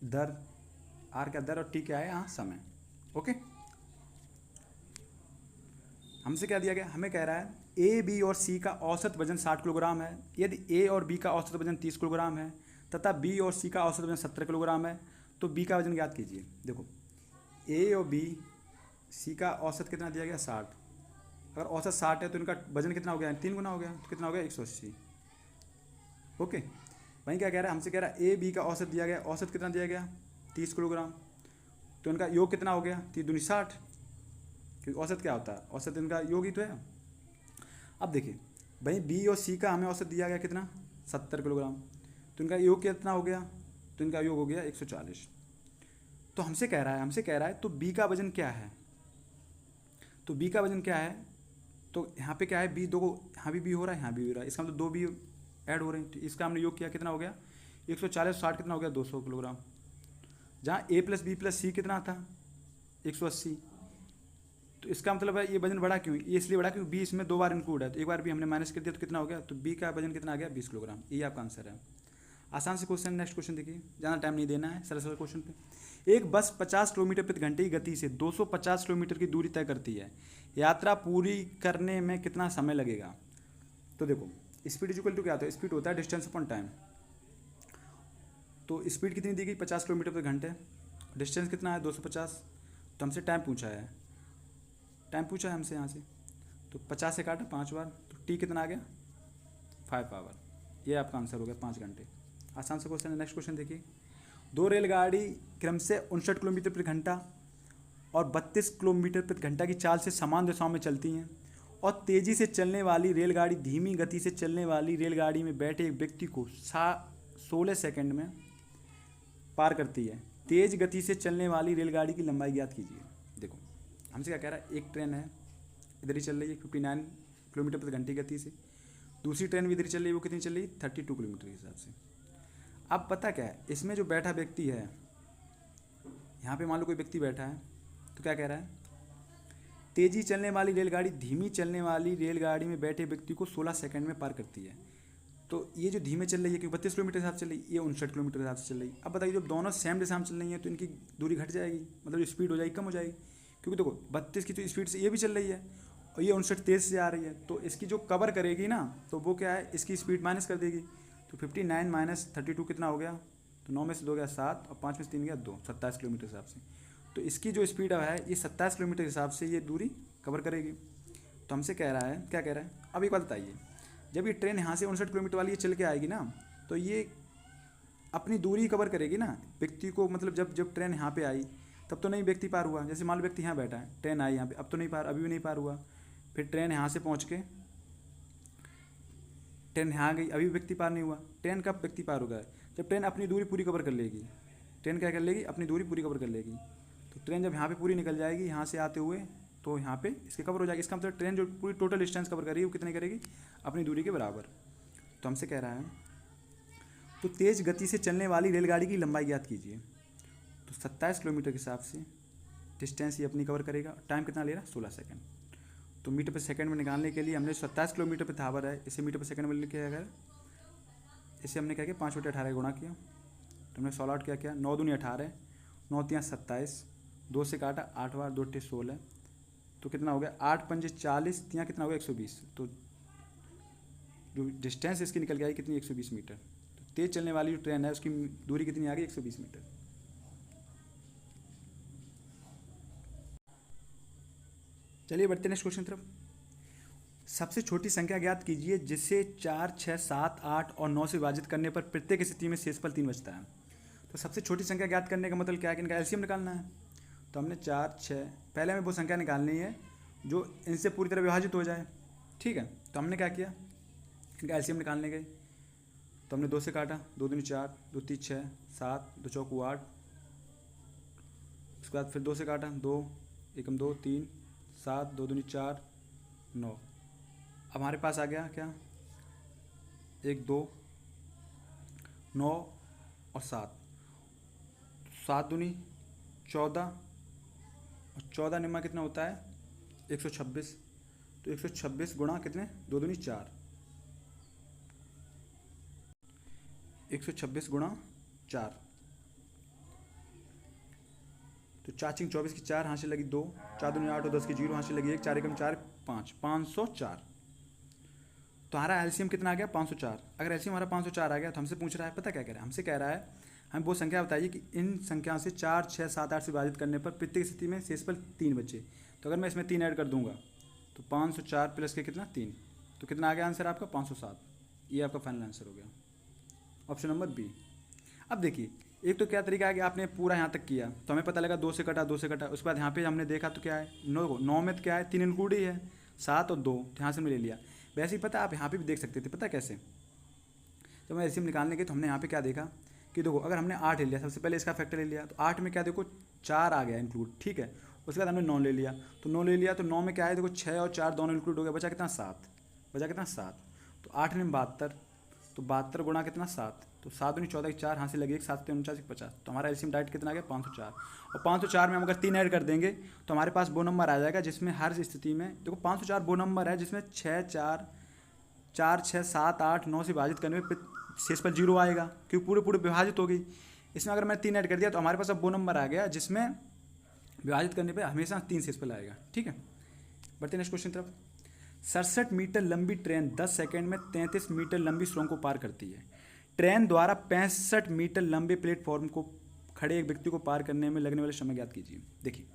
A: दर, आर क्या दर और टी क्या है यहाँ समय। ओके, हमसे क्या दिया गया, हमें कह रहा है ए बी और सी का औसत वजन 60 किलोग्राम है। यदि ए और बी का औसत वजन 30 किलोग्राम है तथा बी और सी का औसत वजन 70 किलोग्राम है, तो बी का वजन ज्ञात कीजिए। देखो, ए और बी, सी का औसत कितना दिया गया 60, अगर औसत 60 है तो इनका वजन कितना हो गया, 3 गुना हो गया, तो कितना हो गया 180। ओके, वहीं क्या कह रहा है, हमसे कह रहा है ए बी का औसत दिया गया, औसत कितना दिया गया 30 किलोग्राम, तो इनका योग कितना हो गया 3 दूनी 60, क्योंकि औसत क्या होता है, औसत इनका योग ही तो है। अब देखिए भाई बी और सी का हमें औसत दिया गया कितना 70 किलोग्राम, तो इनका योग कितना हो गया, तो इनका योग हो गया 140। तो हमसे कह रहा है तो बी का वजन क्या है, तो बी का वजन क्या है, तो यहाँ पे क्या है बी, दो यहाँ भी बी हो रहा है, यहाँ भी हो रहा है, इसका मतलब दो बी ऐड हो रहे हैं, तो इसका हमने योग किया कितना हो गया 140, 60 कितना हो गया 200 किलोग्राम, जहाँ ए प्लस बी प्लस सी कितना था 180। तो इसका मतलब है ये वजन बढ़ा क्यों, ये इसलिए बढ़ा क्योंकि बी इसमें 2 बार इंक्लूड है, तो एक बार भी हमने माइनस कर दिया तो कितना हो गया, तो बी का वजन कितना आ गया 20 किलोग्राम। ये आपका आंसर है। आसान से क्वेश्चन, नेक्स्ट क्वेश्चन देखिए, ज़्यादा टाइम नहीं देना है, सरल सरल क्वेश्चन पे। एक बस 50 किलोमीटर प्रति घंटे की गति से 250 किलोमीटर की दूरी तय करती है, यात्रा पूरी करने में कितना समय लगेगा। तो देखो स्पीड इक्वल टू क्या होता है, स्पीड होता है डिस्टेंस अपॉन टाइम। तो स्पीड कितनी दी गई 50 किलोमीटर प्रति घंटे, डिस्टेंस कितना है 250, तो हमसे टाइम पूछा है, टाइम पूछा है हमसे यहाँ से, तो 50 से काटा 5 बार, तो टी कितना आ गया 5 आवर। ये आपका आंसर हो गया 5 घंटे। आसान से क्वेश्चन है। नेक्स्ट क्वेश्चन देखिए, 2 रेलगाड़ी क्रम से 59 किलोमीटर प्रति घंटा और 32 किलोमीटर प्रति घंटा की चाल से समान दिशाओं में चलती हैं, और तेज़ी से चलने वाली रेलगाड़ी धीमी गति से चलने वाली रेलगाड़ी में बैठे एक व्यक्ति को 16 सेकंड में पार करती है। तेज़ गति से चलने वाली रेलगाड़ी की लंबाई ज्ञात कीजिए। देखो हमसे क्या कह रहा है, एक ट्रेन है इधर ही चल रही है 59 किलोमीटर प्रति घंटे की गति से, दूसरी ट्रेन भी इधर ही चल रही है, वो कितनी चल रही है 32 किलोमीटर के हिसाब से। अब पता क्या है, इसमें जो बैठा व्यक्ति है, यहाँ पे मान लो कोई व्यक्ति बैठा है, तो क्या कह रहा है, तेज़ी चलने वाली रेलगाड़ी धीमी चलने वाली रेलगाड़ी में बैठे व्यक्ति को 16 सेकंड में पार करती है। तो ये जो धीमे चल रही है क्योंकि 32 किलोमीटर के हिसाब से चल रही है, ये 59 किलोमीटर के हिसाब से चल रही है। अब बताइए जब दोनों सेम दिशा में चल रही हैं तो इनकी दूरी घट जाएगी, मतलब स्पीड हो जाएगी, कम हो जाएगी, क्योंकि देखो 32 की तो स्पीड से ये भी चल रही है और ये 59 तेज़ से आ रही है, तो इसकी जो कवर करेगी ना, तो वो क्या है, इसकी स्पीड माइनस कर देगी। तो 59 माइनस 32 कितना हो गया, तो 9 में से 2 गया 7 और 5 में से 3 गया 2, 27 किलोमीटर के हिसाब से। तो इसकी जो स्पीड है ये 27 किलोमीटर के हिसाब से ये दूरी कवर करेगी। तो हमसे कह रहा है, क्या कह रहा है, अब एक बात बताइए, जब ये ट्रेन यहाँ से 59 किलोमीटर वाली ये चल के आएगी ना, तो ये अपनी दूरी कवर करेगी ना व्यक्ति को, मतलब जब ट्रेन यहाँ पे आई तब तो नहीं व्यक्ति पार हुआ, जैसे मान लो व्यक्ति यहाँ बैठा है, ट्रेन आई यहाँ पे, अब तो नहीं पार, अभी भी नहीं पार हुआ, फिर ट्रेन यहाँ से पहुँच के ट्रेन यहाँ गई, अभी व्यक्ति पार नहीं हुआ। ट्रेन कब व्यक्ति पार होगा, जब ट्रेन अपनी दूरी पूरी कवर कर लेगी। ट्रेन क्या कर लेगी, अपनी दूरी पूरी कवर कर लेगी। तो ट्रेन जब यहाँ पे पूरी निकल जाएगी यहाँ से आते हुए, तो यहाँ पे इसके कवर हो जाएगी। इसका मतलब ट्रेन जो पूरी टोटल डिस्टेंस कवर करेगी वो कितनी करेगी, अपनी दूरी के बराबर। तो हमसे कह रहा है तो तेज़ गति से चलने वाली रेलगाड़ी की लंबाई ज्ञात कीजिए। तो 27 किलोमीटर के हिसाब से डिस्टेंस ये अपनी कवर करेगा। टाइम कितना ले रहा है 16 सेकंड। तो मीटर पर सेकंड में निकालने के लिए हमने 27 किलोमीटर पर थावर है, इसे मीटर पर सेकंड में लिखा अगर इसे हमने क्या किया 5/18 गुणा किया, तो हमने 16 क्या किया 9 दूनी 18, 9 तियाँ 27, 2 से काटा 8 बार 2 टे 16, तो कितना हो गया 8 पंजे 40, तियाँ कितना हो गया 120। तो जो डिस्टेंस इसकी निकल गई कितनी 120 मीटर। तो तेज़ चलने वाली जो ट्रेन है उसकी दूरी कितनी आ गई 120 मीटर। चलिए बढ़ते नेक्स्ट क्वेश्चन तरफ। सबसे छोटी संख्या ज्ञात कीजिए जिससे 4, 6, 7, 8 और 9 से विभाजित करने पर प्रत्येक स्थिति में शेषफल 3 बचता है। तो सबसे छोटी संख्या ज्ञात करने का मतलब क्या है कि इनका एलसीएम निकालना है। तो हमने 4, 6 पहले हमें वो संख्या निकालनी है जो इनसे पूरी तरह विभाजित हो जाए, ठीक है। तो हमने क्या किया, इनका एलसीएम निकालने गए, तो हमने 2 से काटा, 2 दूनी 4, 2 तीन 6, 7, 2 चौको 8, उसके बाद फिर 2 से काटा, 2 एकम 2 3 7, 2 दूनी 4 9। अब हमारे पास आ गया क्या 1 2 9 और 7, 7 दूनी 14 और 14 निम्मा कितना होता है 126। तो 126 गुणा कितने 2 दूनी 4, 126 गुणा 4, तो 4×4 की 4 यहाँ से लगी 2, 4 दूनी 8 और 10 की 0 यहाँ से लगी 1, 4 एकम 4 5, 504। तो हमारा एलसीएम कितना आ गया 504। अगर एलसीएम हमारा 504 आ गया तो हमसे पूछ रहा है, पता क्या कह रहा है, हमसे कह रहा है हमें वो संख्या बताइए कि इन संख्याओं से 4, 6, 7, 8 से विभाजित करने पर प्रत्येक स्थिति में शेषफल 3 बचे। तो अगर मैं इसमें 3 ऐड कर दूंगा तो 504 प्लस के कितना 3, तो कितना आ गया आंसर आपका 507। ये आपका फाइनल आंसर हो गया, ऑप्शन नंबर बी। अब देखिए एक तो क्या तरीका है कि आपने पूरा यहाँ तक किया तो हमें पता लगा 2 से कटा, 2 से कटा, उसके बाद यहाँ पे हमने देखा तो क्या है 9 में तो क्या है 3 इंक्लूड ही है, 7 और 2 तो यहाँ से हमने ले लिया। वैसे ही पता आप यहाँ पे भी देख सकते थे, पता कैसे, जब मैं एलसीएम निकालने के तो हमने यहाँ पे क्या देखा कि देखो अगर हमने 8 ले लिया, सबसे पहले इसका फैक्टर ले लिया तो 8 में क्या देखो 4 आ गया इंक्लूड, ठीक है। उसके बाद हमने 9 ले लिया, तो 9 ले लिया तो 9 में क्या है देखो 6 और 4 दोनों इंक्लूड हो गया, बचा कितना 7, बचा कितना 7। तो 8 में 72, तो 72 गुणा कितना 7, तो 7 दूनी 14 की 4 यहाँ से लगी 1, 7 49 50, तो हमारा एलसीएम डायरेक्ट कितना आ गया 504। और 504 में हम अगर 3 ऐड कर देंगे तो हमारे पास वो नंबर आ जाएगा जिसमें हर स्थिति में देखो 504 वो नंबर है जिसमें 6, 4, 4, 6, 7, 8, 9 से विभाजित करने में शेषफल 0 आएगा क्योंकि पूरे पूरे विभाजित हो गई। इसमें अगर मैं 3 ऐड कर दिया तो हमारे पास अब वो नंबर आ गया जिसमें विभाजित करने पे हमेशा 3 शेषफल आएगा, ठीक है। बढ़ते नेक्स्ट क्वेश्चन तरफ। 67 मीटर लंबी ट्रेन 10 सेकंड में 33 मीटर लंबी सुरंग को पार करती है। ट्रेन द्वारा 65 मीटर लंबे प्लेटफॉर्म को खड़े एक व्यक्ति को पार करने में लगने वाले समय ज्ञात कीजिए। देखिए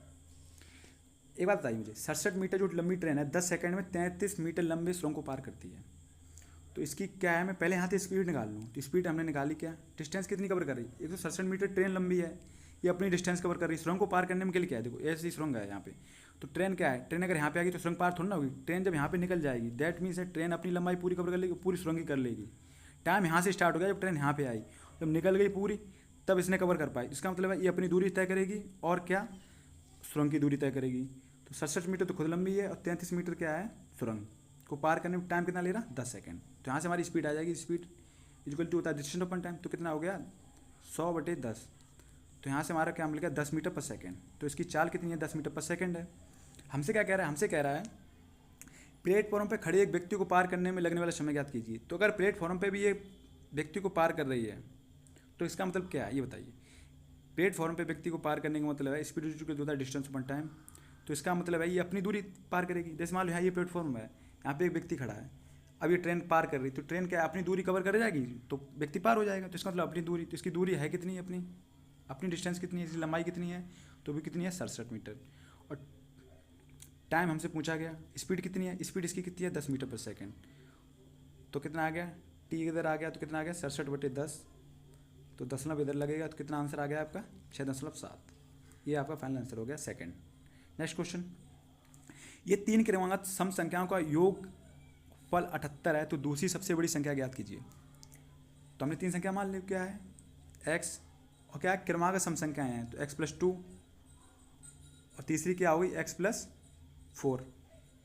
A: एक बात बताइए मुझे, 67 मीटर जो लंबी ट्रेन है 10 सेकंड में 33 मीटर लंबे सुरंग को पार करती है, तो इसकी क्या है, मैं पहले यहाँ से स्पीड निकाल लूँ। तो स्पीड हमने निकाली, क्या डिस्टेंस कितनी कवर कर रही है 167 मीटर ट्रेन लंबी है, ये अपनी डिस्टेंस कवर कर रही है। सुरंग को पार करने में के लिए क्या है, देखो ऐसी सुरंग है यहाँ पे, तो ट्रेन क्या है, ट्रेन अगर यहाँ पे आएगी तो सुरंग पार थोड़ी ना होगी, ट्रेन जब यहाँ पे निकल जाएगी दैट मीन्स है ट्रेन अपनी लंबाई पूरी कवर कर लेगी, पूरी सुरंग ही कर लेगी। टाइम यहाँ से स्टार्ट हो गया जब ट्रेन यहाँ पे आई, जब निकल गई पूरी तब इसने कवर कर पाई। इसका मतलब है ये अपनी दूरी तय करेगी और क्या सुरंग की दूरी तय करेगी। तो 67 मीटर तो खुद लंबी है और 33 मीटर क्या है सुरंग को पार करने में टाइम कितना ले रहा 10 सेकंड। तो यहाँ से हमारी स्पीड आ जाएगी, स्पीड इक्वल टू होता है डिस्टेंस अपन टाइम, तो कितना हो गया 100/10। तो यहाँ से हमारा क्या मिल गया 10 मीटर पर सेकंड। तो इसकी चाल कितनी है 10 मीटर पर सेकंड है। हमसे क्या कह रहा है, हमसे कह रहा है प्लेटफॉर्म पर खड़े एक व्यक्ति को पार करने में लगने वाला समय ज्ञात कीजिए। तो अगर प्लेटफॉर्म पर भी ये व्यक्ति को पार कर रही है तो इसका मतलब क्या है ये बताइए। प्लेटफॉर्म पे व्यक्ति को पार करने का मतलब है स्पीड इक्वल टू होता है डिस्टेंस अपन टाइम, तो इसका मतलब है ये अपनी दूरी पार करेगी। जैसे मान लो यहाँ ये प्लेटफॉर्म है, यहाँ पे एक व्यक्ति खड़ा है, अब ये ट्रेन पार कर रही, तो ट्रेन क्या अपनी दूरी कवर कर जाएगी तो व्यक्ति पार हो जाएगा। तो इसका मतलब अपनी दूरी, तो इसकी दूरी है कितनी, अपनी डिस्टेंस कितनी है, इसकी लंबाई कितनी है, तो भी कितनी है 67 मीटर। और टाइम हमसे पूछा गया, स्पीड कितनी है, स्पीड इसकी कितनी है 10 मीटर पर सेकेंड। तो कितना आ गया, टी इधर आ गया तो कितना आ गया 67/10, तो दशमलव इधर लगेगा तो कितना आंसर आ गया आपका 6.7। ये आपका फाइनल आंसर हो गया सेकंड। नेक्स्ट क्वेश्चन, ये 3 क्रमांकित सम संख्याओं का योग फल 78 है, तो दूसरी सबसे बड़ी संख्या ज्ञात कीजिए। तो हमने 3 संख्या मान ली, क्या है x और क्या क्रमांक सम संख्याएं हैं, तो x+2 और तीसरी क्या होगी x+4,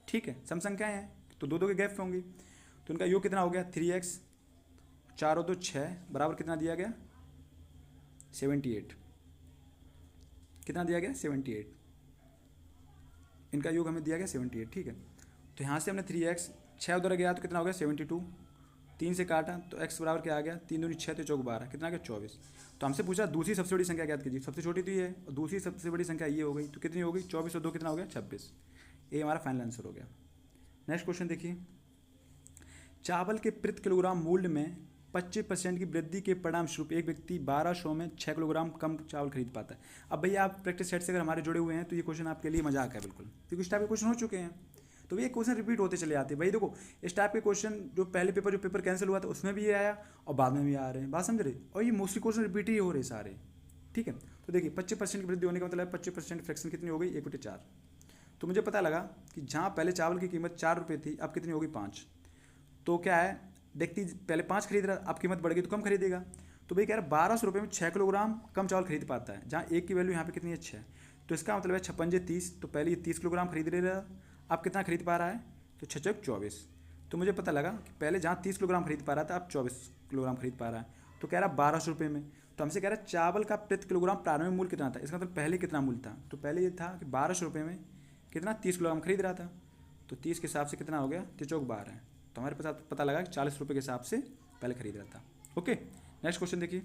A: ठीक है। सम संख्याएं हैं तो दो के गैप होंगी, तो उनका योग कितना हो गया 3x, 4 और 2 6 बराबर कितना दिया गया 78, कितना दिया गया 78, इनका योग हमें दिया गया 78, ठीक है। तो यहाँ से हमने 3x 6 उधर गया तो कितना हो गया 72, 3 से काटा तो x बराबर क्या आ गया 3 दूनी 6 तो 4 12, कितना आ गया 24। तो हमसे पूछा दूसरी सबसे बड़ी संख्या ज्ञात कीजिए, सबसे छोटी तो ये है और दूसरी सबसे बड़ी संख्या ये हो गई, तो कितनी हो गई 24 और 2 कितना हो गया 26। ये हमारा फाइनल आंसर हो गया। नेक्स्ट क्वेश्चन देखिए, चावल के प्रति किलोग्राम मूल्य में 25% की वृद्धि के परिणाम स्वरूप एक व्यक्ति 1200 में 6 किलोग्राम कम चावल खरीद पाता है। अब भैया आप प्रैक्टिस सेट से अगर हमारे जुड़े हुए हैं तो ये क्वेश्चन आपके लिए मजाक है बिल्कुल, क्योंकि इस टाइप के क्वेश्चन हो चुके हैं, तो ये क्वेश्चन रिपीट होते चले आते हैं। भाई देखो इस टाइप के क्वेश्चन जो पहले पेपर कैंसिल हुआ था उसमें भी ये आया और बाद में भी आ रहे हैं, बात समझ रहे, और ये मोस्टली क्वेश्चन रिपीट ही हो रहे सारे, ठीक है। तो देखिए 25% की वृद्धि होने का मतलब 25% फ्रैक्शन कितनी हो गई 1/4। तो मुझे पता लगा कि जहाँ पहले चावल की कीमत 4 रुपये थी अब कितनी होगी 5, तो क्या है व्यक्ति पहले 5 खरीद रहा, अब कीमत बढ़ गई तो कम खरीदेगा। तो भाई कह रहा 1200 रुपये में 6 किलोग्राम कम चावल खरीद पाता है, जहाँ एक की वैल्यू यहाँ पे कितनी है 6, तो इसका मतलब है 56×30, तो पहले ये 30 किलोग्राम खरीद रहा, अब कितना खरीद पा रहा है तो 6×24। तो मुझे पता लगा कि पहले जहाँ 30 किलोग्राम खरीद पा रहा था अब 24 किलोग्राम खरीद पा रहा है, तो कह रहा 1200 रुपये में। तो हमसे कह रहा है चावल का प्रति किलोग्राम प्रारंभिक मूल्य कितना था, इसका मतलब पहले कितना मूल्य था, तो पहले ये था कि 1200 रुपये में कितना 30 किलोग्राम खरीद रहा था, तो 30 के हिसाब से कितना हो गया 3×4 12 है, तो हमारे पास पता लगा कि 40 रुपये के हिसाब से पहले खरीद रहा था। ओके नेक्स्ट क्वेश्चन देखिए,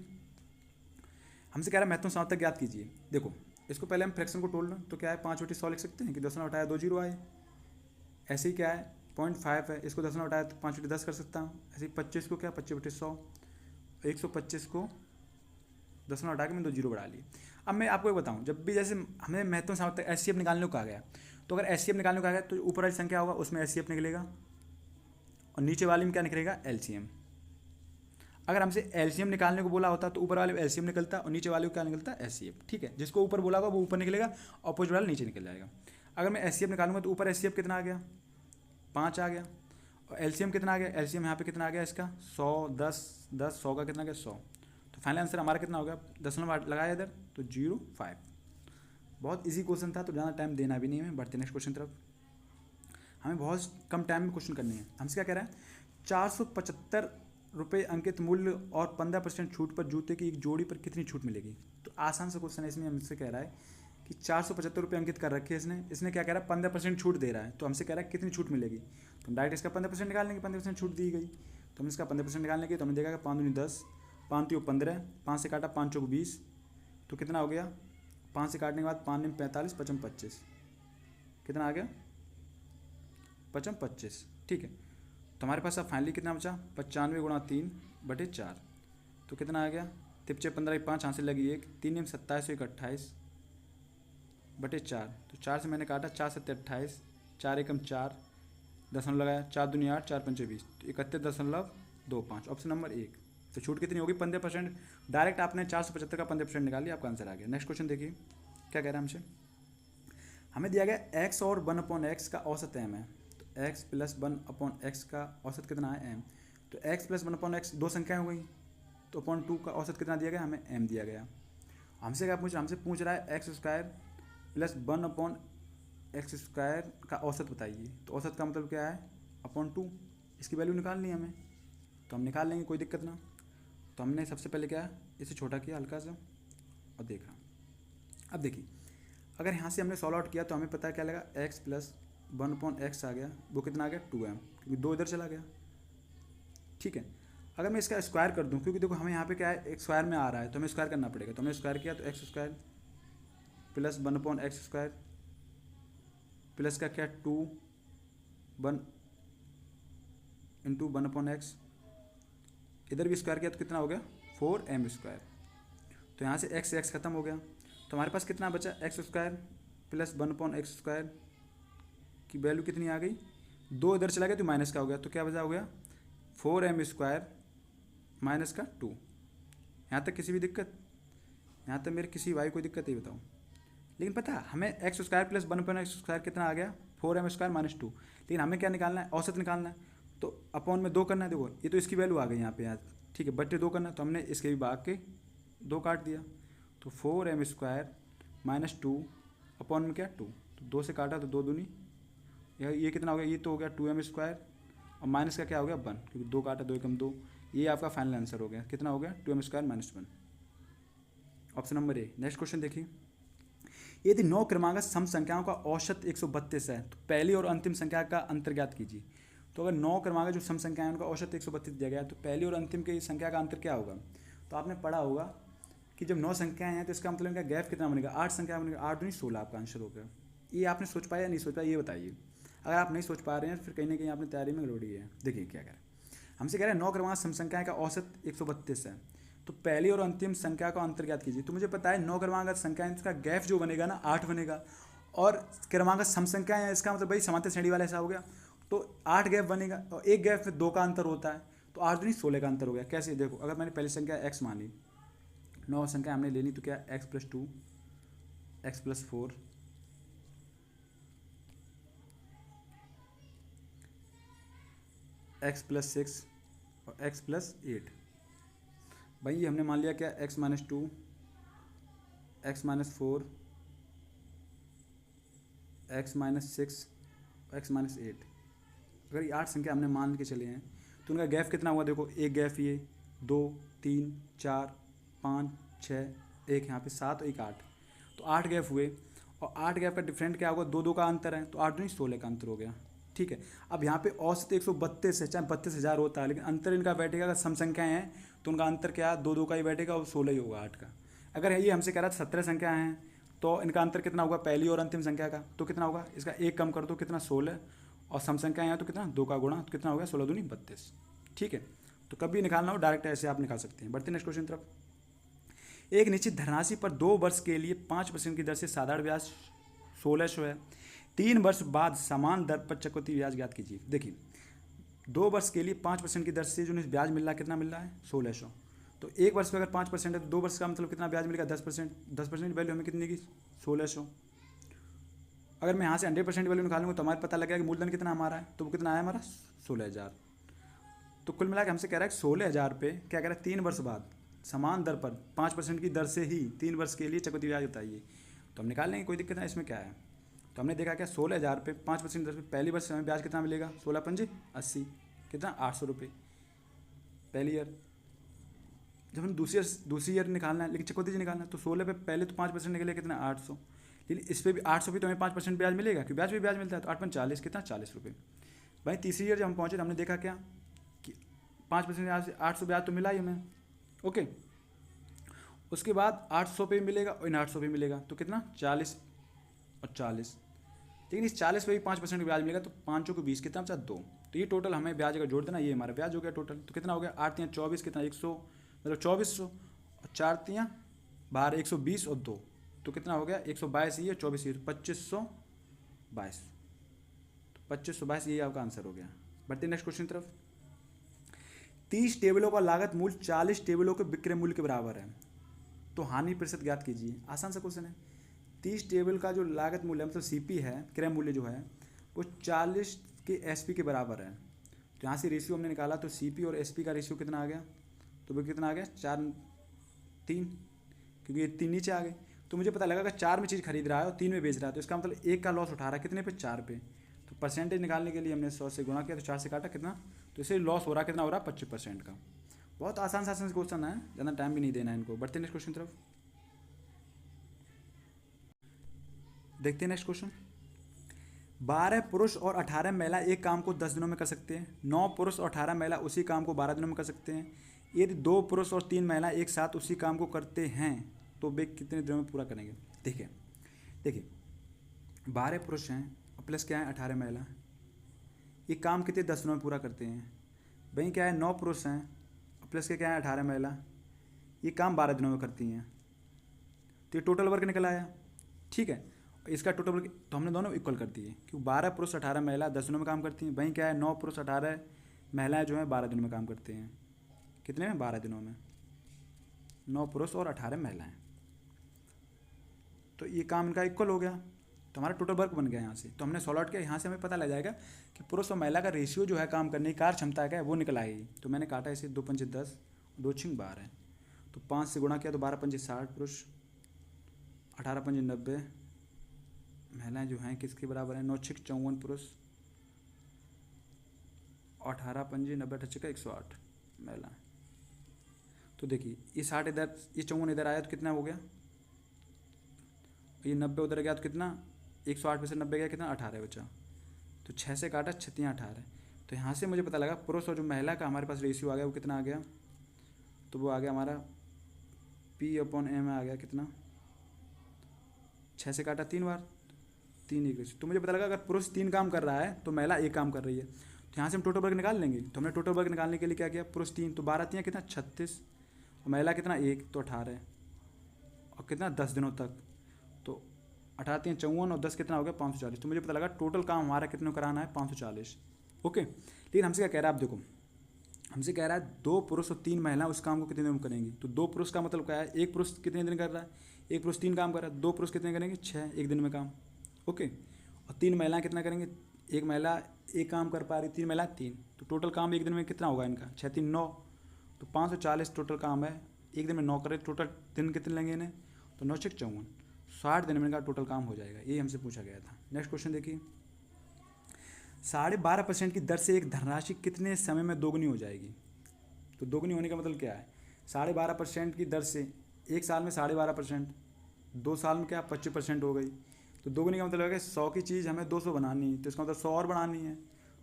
A: हमसे कह रहा है महत्वपूर्ण समाप्तक ज्ञात कीजिए। देखो इसको पहले हम फ्रैक्शन को तोड़ लें तो क्या है 5/100 लिख सकते हैं कि 10 हटाया 2 जीरो आए। ऐसे ही क्या है 0.5 है, इसको 10 हटाया तो 5/10 कर सकता हूँ। ऐसे ही 25 को क्या 25/100, 125 को 10 हटा के मैंने 2 जीरो बढ़ा लिए। अब मैं आपको एक बताऊँ, जब भी जैसे हमें महत्वपूर्ण समाप्तक एचसीएफ निकालने को कहा गया, तो अगर एचसीएफ निकालने को कहा गया तो ऊपर वाली संख्या होगा उसमें एचसीएफ निकलेगा और नीचे वाली में क्या निकलेगा एलसीएम। अगर हमसे एलसीएम निकालने को बोला होता तो ऊपर वाले एलसीएम निकलता और नीचे वाले को क्या निकलता एचसीएफ। ठीक है, जिसको ऊपर बोला होगा वो ऊपर निकलेगा, अपोजिट वाला नीचे निकल जाएगा। अगर मैं एचसीएफ निकालूंगा तो ऊपर एचसीएफ कितना आ गया 5 आ गया, और एलसीएम कितना आ गया, एलसीएम यहाँ पे कितना आ गया इसका 100 10 10 100 का कितना आ गया 100। तो फाइनल आंसर हमारा कितना हो गया, दशमलव लगाया इधर तो 0.5। बहुत इजी क्वेश्चन था तो ज़्यादा टाइम देना भी नहीं है। बढ़ते नेक्स्ट क्वेश्चन तरफ। हमें बहुत कम टाइम में क्वेश्चन करने हैं। हमसे क्या कह रहा है 475 रुपये अंकित मूल्य और 15% छूट पर जूते की एक जोड़ी पर कितनी छूट मिलेगी। तो आसान सा क्वेश्चन है, इसमें हमसे कह रहा है कि 475 रुपये अंकित कर रखे हैं इसने क्या कह रहा है 15% छूट दे रहा है। तो हमसे कह रहा है कितनी छूट मिलेगी। तो हम डायरेक्ट इसका 15% निकाल लेंगे, 15% छूट दी गई तो हम इसका 15% निकाल लेंगे। तो हमें देखा 5 दूनी 10, 5 3 15, 5 से काटा 5 चौक 20, तो कितना हो गया 5 से काटने के बाद 5 9 45, 55 25, कितना आ गया 55 25। ठीक है, तो हमारे पास अब फाइनली कितना बचा 95 गुणा 3/4, तो कितना आ गया 3 15 5 हाथ से लगी 1, 3 27 1 28/4। तो 4 से मैंने काटा 4 7 28, 4 एकम 4, दशमलव लगाया 4 दूनी 8, 4 पंचे 20, तो 31.25। Option number 1। तो छूट कितनी होगी 15%। डायरेक्ट आपने 475 का 15% निकाल लिया, आपका आंसर आ गया। नेक्स्ट क्वेश्चन देखिए क्या कह रहा है हमसे। हमें दिया गया x और 1/x का औसत m है। तो x + 1/x का औसत कितना है m। तो x + 1/x दो संख्याएं हो गई, तो 2 का औसत कितना दिया गया हमें m दिया गया। हमसे क्या हमसे पूछ रहा है x² + 1/x² का औसत बताइए। तो औसत का मतलब क्या है 2, इसकी वैल्यू निकालनी है हमें, तो हम निकाल लेंगे, कोई दिक्कत ना। तो हमने सबसे पहले क्या इसे छोटा किया हल्का सा और देखा। अब देखिए अगर यहाँ से हमने सॉल्व आउट किया तो हमें पता क्या लगा x + 1/x आ गया, वो कितना आ गया 2m, क्योंकि 2 इधर चला गया। ठीक है, अगर मैं इसका स्क्वायर कर दूँ, क्योंकि देखो हमें यहाँ पे क्या है एक स्क्वायर में आ रहा है तो हमें स्क्वायर करना पड़ेगा। तो हमने स्क्वायर किया तो x² + 1/x² प्लस का क्या 2 1 × 1/x, इधर भी स्क्वायर किया तो कितना हो गया 4m²। तो यहाँ से x से x खत्म हो गया, तो हमारे पास कितना बचा x² + 1/x² की वैल्यू कितनी आ गई 2 इधर चला गया तो माइनस का हो गया, तो क्या बचा हो गया 4m² माइनस का 2। यहाँ तक किसी भी दिक्कत, यहाँ तक मेरे किसी भाई कोई दिक्कत नहीं बताओ। लेकिन पता है हमें x² + 1/x² कितना आ गया 4m² - 2, लेकिन हमें क्या निकालना है औसत निकालना है, तो अपॉन में 2 करना है। देखो ये तो इसकी वैल्यू आ गई यहाँ पे यार, ठीक है, बटे 2 करना है, तो हमने इसके भी भाग के 2 काट दिया, तो 4m² - 2 अपॉन में क्या 2, तो 2 से काटा तो 2 दूनी ये कितना हो गया, ये तो हो गया 2m² और माइनस का क्या हो गया 1, क्योंकि 2 काटा 2 एकम 2, ये आपका फाइनल आंसर हो गया। कितना हो गया 2m² - 1, option number A. Next question देखिए, यदि 9 क्रमांक सम संख्याओं का औसत 132 है तो पहली और अंतिम संख्या का अंतर ज्ञात कीजिए। तो अगर 9 क्रमांक जो सम संख्याएं उनका औसत 132 दिया गया है तो पहली और अंतिम की संख्या का अंतर क्या होगा। तो आपने पढ़ा होगा कि जब 9 संख्याएं हैं तो इसका मतलब इनका गैप कितना बनेगा 8 संख्या बनेगा, 8 दूनी 16 आपका आंसर हो गया। ये आपने सोच पाया या नहीं सोच पाया ये बताइए। अगर आप नहीं सोच पा रहे हैं फिर कहीं ना कहीं आपने तैयारी में गड़बड़ी है। देखिए क्या कह रहे हैं, हमसे कह रहे हैं 9 क्रमांक सम संख्याएं का औसत 132 है तो पहली और अंतिम संख्या का अंतर ज्ञात कीजिए। तो मुझे पता है 9 क्रमांक संख्या इसका गैप जो बनेगा ना 8 बनेगा, और क्रमांक सम संख्या है इसका मतलब भाई समांतर श्रेणी वाला ऐसा हो गया, तो 8 गैप बनेगा और एक गैप में 2 का अंतर होता है, तो 8 दूनी 16 का अंतर हो गया। कैसे देखो, अगर मैंने पहली संख्या x मान ली, 9 संख्या हमने लेनी तो क्या x + 2 x + 4 x + 6 और x + 8। भाई ये हमने मान लिया क्या x - 2 x - 4 x - 6 x - 8। अगर ये 8 संख्या हमने मान के चले हैं तो उनका गैप कितना हुआ, देखो एक गैप ये 2 3 4 5 6, एक यहाँ पे 7 और एक 8, तो 8 गैप हुए और 8 गैप का डिफरेंट क्या होगा 2 2 का अंतर है, तो 8 दूनी 16 का अंतर हो गया। ठीक है। अब यहाँ पे औसत 132 है, चाहे 32,000 होता है, लेकिन अंतर इनका बैठेगा, अगर सम संख्याएँ हैं तो उनका अंतर क्या है, 2 2 का ही बैठेगा और 16 ही होगा 8 का। अगर ये हमसे कह रहा था 17 संख्या हैं तो इनका अंतर कितना होगा पहली और अंतिम संख्या का, तो कितना होगा, इसका एक कम कर दो कितना 16, और सम संख्या है तो कितना 2 का गुणा, तो कितना हो गया 16 दूनी 32। ठीक है, तो कभी निकालना हो डायरेक्ट ऐसे आप निकाल सकते हैं। बढ़ते नेक्स्ट क्वेश्चन तरफ। एक निश्चित धनराशि पर 2 वर्ष के लिए 5% की दर से साधारण ब्याज 1600 है। 3 वर्ष बाद समान दर पर चक्रवृद्धि ब्याज ज्ञात कीजिए। देखिए 2 वर्ष के लिए 5% की दर से जो ब्याज मिल रहा है कितना मिल रहा है 1600। तो एक वर्ष में अगर 5% है तो 2 वर्ष का मतलब कितना ब्याज मिलेगा 10%। 10% वैल्यू हमें कितनी की 1600। अगर मैं यहाँ से 100% वैल्यू निकालूंगा तो हमारे पता लगेगा कि मूलधन कितना हमारा है, तो वो कितना आया हमारा 16,000। तो कुल मिला के हमसे कह रहा है 16,000 पे क्या कह रहा है 3 वर्ष बाद समान दर पर 5% की दर से ही 3 वर्ष के लिए चक्रवृद्धि ब्याज बताइए। तो हम निकाल लेंगे, कोई दिक्कत नहीं, इसमें क्या है। तो हमने देखा क्या 16,000 पे 5% दर पे पहली वर्ष हमें ब्याज कितना मिलेगा 16 पंजे 80, कितना 800 रुपये पहली ईयर। जब हम दूसरी ईयर निकालना है, लेकिन चक्रवृद्धि निकालना है, तो 16 पे पहले तो 5% निकले कितना 800, लेकिन इस पर भी 800 भी तो हमें 5% ब्याज मिलेगा, कि ब्याज भी ब्याज मिलता है, तो 8 पंजे 40 कितना 40 रुपये। भाई तीसरी ईयर जब हम पहुँचे तो हमने देखा क्या कि 5% 800 ब्याज तो मिला ही हमें, ओके। उसके बाद 800 पे मिलेगा और इन 800 पे मिलेगा, तो कितना 40 और 40, लेकिन इस 40 पे भी 5% ब्याज मिलेगा, तो 5 को 20 कितना बचा 2। तो ये टोटल हमें ब्याज अगर जोड़ देना, ये हमारा ब्याज हो गया टोटल। तो कितना हो गया 8 3 24 कितना 100 मतलब 2400, और 4 3 12 120 और 2, तो कितना हो गया 122 ये 24 ये 2522। तो 2522 ये आपका आंसर हो गया। बढ़ते नेक्स्ट क्वेश्चन तरफ। 30 टेबलों का लागत मूल्य 40 टेबलों के विक्रय मूल्य के बराबर है, तो हानि प्रतिशत ज्ञात कीजिए। आसान सा क्वेश्चन है। 30 टेबल का जो लागत मूल्य मतलब सीपी है, क्रय मूल्य जो है वो 40 के एसपी के बराबर है। तो यहाँ से रेशियो हमने निकाला, तो सीपी और एसपी का रेशियो कितना आ गया, तो वो कितना आ गया 4:3, क्योंकि ये 3 नीचे आ गए। तो मुझे पता लगा अगर 4 में चीज़ खरीद रहा है और 3 में बेच रहा है, तो इसका मतलब 1 का लॉस उठा रहा है कितने पे 4 पे। तो परसेंटेज निकालने के लिए हमने 100 से गुणा किया, तो 4 से काटा कितना, तो इससे लॉस हो रहा है कितना हो रहा है 25% का। बहुत आसान क्वेश्चन है, ज़्यादा टाइम भी नहीं देना है इनको। बढ़ते नेक्स्ट क्वेश्चन तरफ। देखते हैं नेक्स्ट क्वेश्चन। 12 पुरुष और 18 महिला एक काम को 10 दिनों में कर सकते हैं। 9 पुरुष और 18 महिला उसी काम को 12 दिनों में कर सकते हैं। यदि 2 पुरुष और 3 महिला एक साथ उसी काम को करते हैं तो वे कितने दिनों में पूरा करेंगे। देखिए 12 पुरुष हैं और प्लस क्या है 18 महिला, ये काम कितने 10 दिनों में पूरा करते हैं। वहीं क्या है 9 पुरुष हैं और प्लस के क्या है 18 महिला, ये काम 12 दिनों में करती हैं। तो ये टोटल वर्क निकल आया, ठीक है। इसका टोटल वर्क तो हमने दोनों इक्वल कर दिए, क्योंकि 12 पुरुष 18 महिला 10 दिनों में काम करती हैं। वहीं क्या है 9 पुरुष 18 महिलाएं जो हैं 12 दिनों में काम करते हैं। कितने में 12 दिनों में, 9 पुरुष और 18 महिलाएं, तो ये काम इनका इक्वल हो गया, तो हमारा टोटल वर्क बन गया यहाँ से। तो हमने सॉल्व आउट किया, यहाँ से हमें पता लग जाएगा कि पुरुष और महिला का रेशियो जो है काम करने की कार्य क्षमता का है वो निकल आएगी। तो मैंने काटा इसे 2 पंजे 10 2 छिंग 12 है, तो 5 से गुणा किया तो 12 पंजे 60 पुरुष, 18 पंजे 90 महिलाएं जो हैं किसके बराबर हैं 9 छिक 54 पुरुष, 18 पंजे 90 अट्ठा छिका 108 महिलाएं। तो देखिए ये 60 इधर, ये 54 इधर आया तो कितना हो गया, ये 90 उधर गया तो कितना 108 में से 90 गया कितना 18 बचा, तो 6 से काटा 6 18। तो यहाँ से मुझे पता लगा पुरुष और जो महिला का हमारे पास रेशियो आ गया वो कितना आ गया, तो वो आ गया हमारा P/M आ गया कितना, 6 से काटा 3 बार 3 1। तो मुझे पता लगा अगर पुरुष 3 काम कर रहा है तो महिला 1 काम कर रही है। तो यहाँ से हम टोटल वर्क निकाल लेंगे। तो हमने टोटल वर्क निकालने के लिए क्या किया, पुरुष 3 तो 12 3 कितना 36, और महिला कितना 1 तो 18, और कितना 10 दिनों तक, तो 18 3 54 और 10 कितना हो गया 540। तो मुझे पता लगा टोटल काम हमारा कितने कराना है 540, ओके। लेकिन हमसे क्या कह रहा है, आप देखो हमसे कह रहा है 2 पुरुष और 3 महिला उस काम को कितने दिन में करेंगी। तो 2 पुरुष का मतलब क्या है, एक पुरुष कितने दिन कर रहा है, एक पुरुष 3 काम कर रहा है, 2 पुरुष कितने करेंगे 6 एक दिन में काम, ओके। और 3 महिलाएं कितना करेंगे, एक महिला 1 काम कर पा रही, 3 महिला 3, तो टोटल काम एक दिन में कितना होगा इनका 6 3 9, तो 540 टोटल काम है। एक दिन में 9 करे, टोटल दिन कितने लेंगे इन्हें, तो 9 6 54 60 दिन में इनका टोटल काम हो जाएगा। ये हमसे पूछा गया था। नेक्स्ट क्वेश्चन देखिए। 12.5% की दर से एक धनराशि कितने समय में दोगुनी हो जाएगी। तो दोगुनी होने का मतलब क्या है, 12.5% की दर से एक साल में 12.5%, 2 साल में क्या 25% हो गई, तो दोगुनी का मतलब है 100 की चीज़ हमें 200 बनानी है, तो इसका मतलब 100 और बनानी है,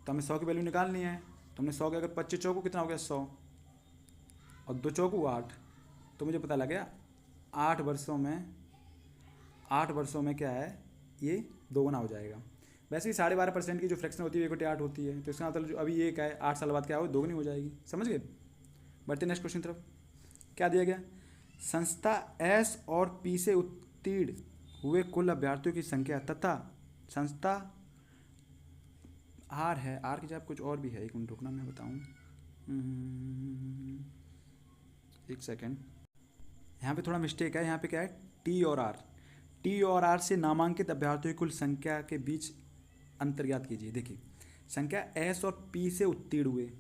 A: तो हमें 100 की वैल्यू निकालनी है। तो हमने 100 के अगर 25 चौको कितना हो गया 100, और 2 चौको 8, तो मुझे पता लग गया 8 वर्षों में क्या है, ये दोगुना हो जाएगा। वैसे ही 12.5% की जो फ्रैक्शन होती है 1/8 होती है, तो इसका मतलब जो अभी ये क्या है 8 साल बाद क्या हो दोगुनी हो जाएगी। समझ गए? बढ़ते नेक्स्ट क्वेश्चन तरफ। क्या दिया गया, संस्था एस और पी से उत्तीर्ण हुए कुल अभ्यर्थियों की संख्या तथा संस्था आर है, आर की जगह कुछ और भी है, एक मिनट रुकना मैं बताऊँ, एक सेकेंड, यहाँ पे थोड़ा मिस्टेक है, यहाँ पे क्या है टी और आर से नामांकित अभ्यर्थियों की कुल संख्या के बीच अंतर ज्ञात कीजिए। देखिए संख्या एस और पी से उत्तीर्ण हुए,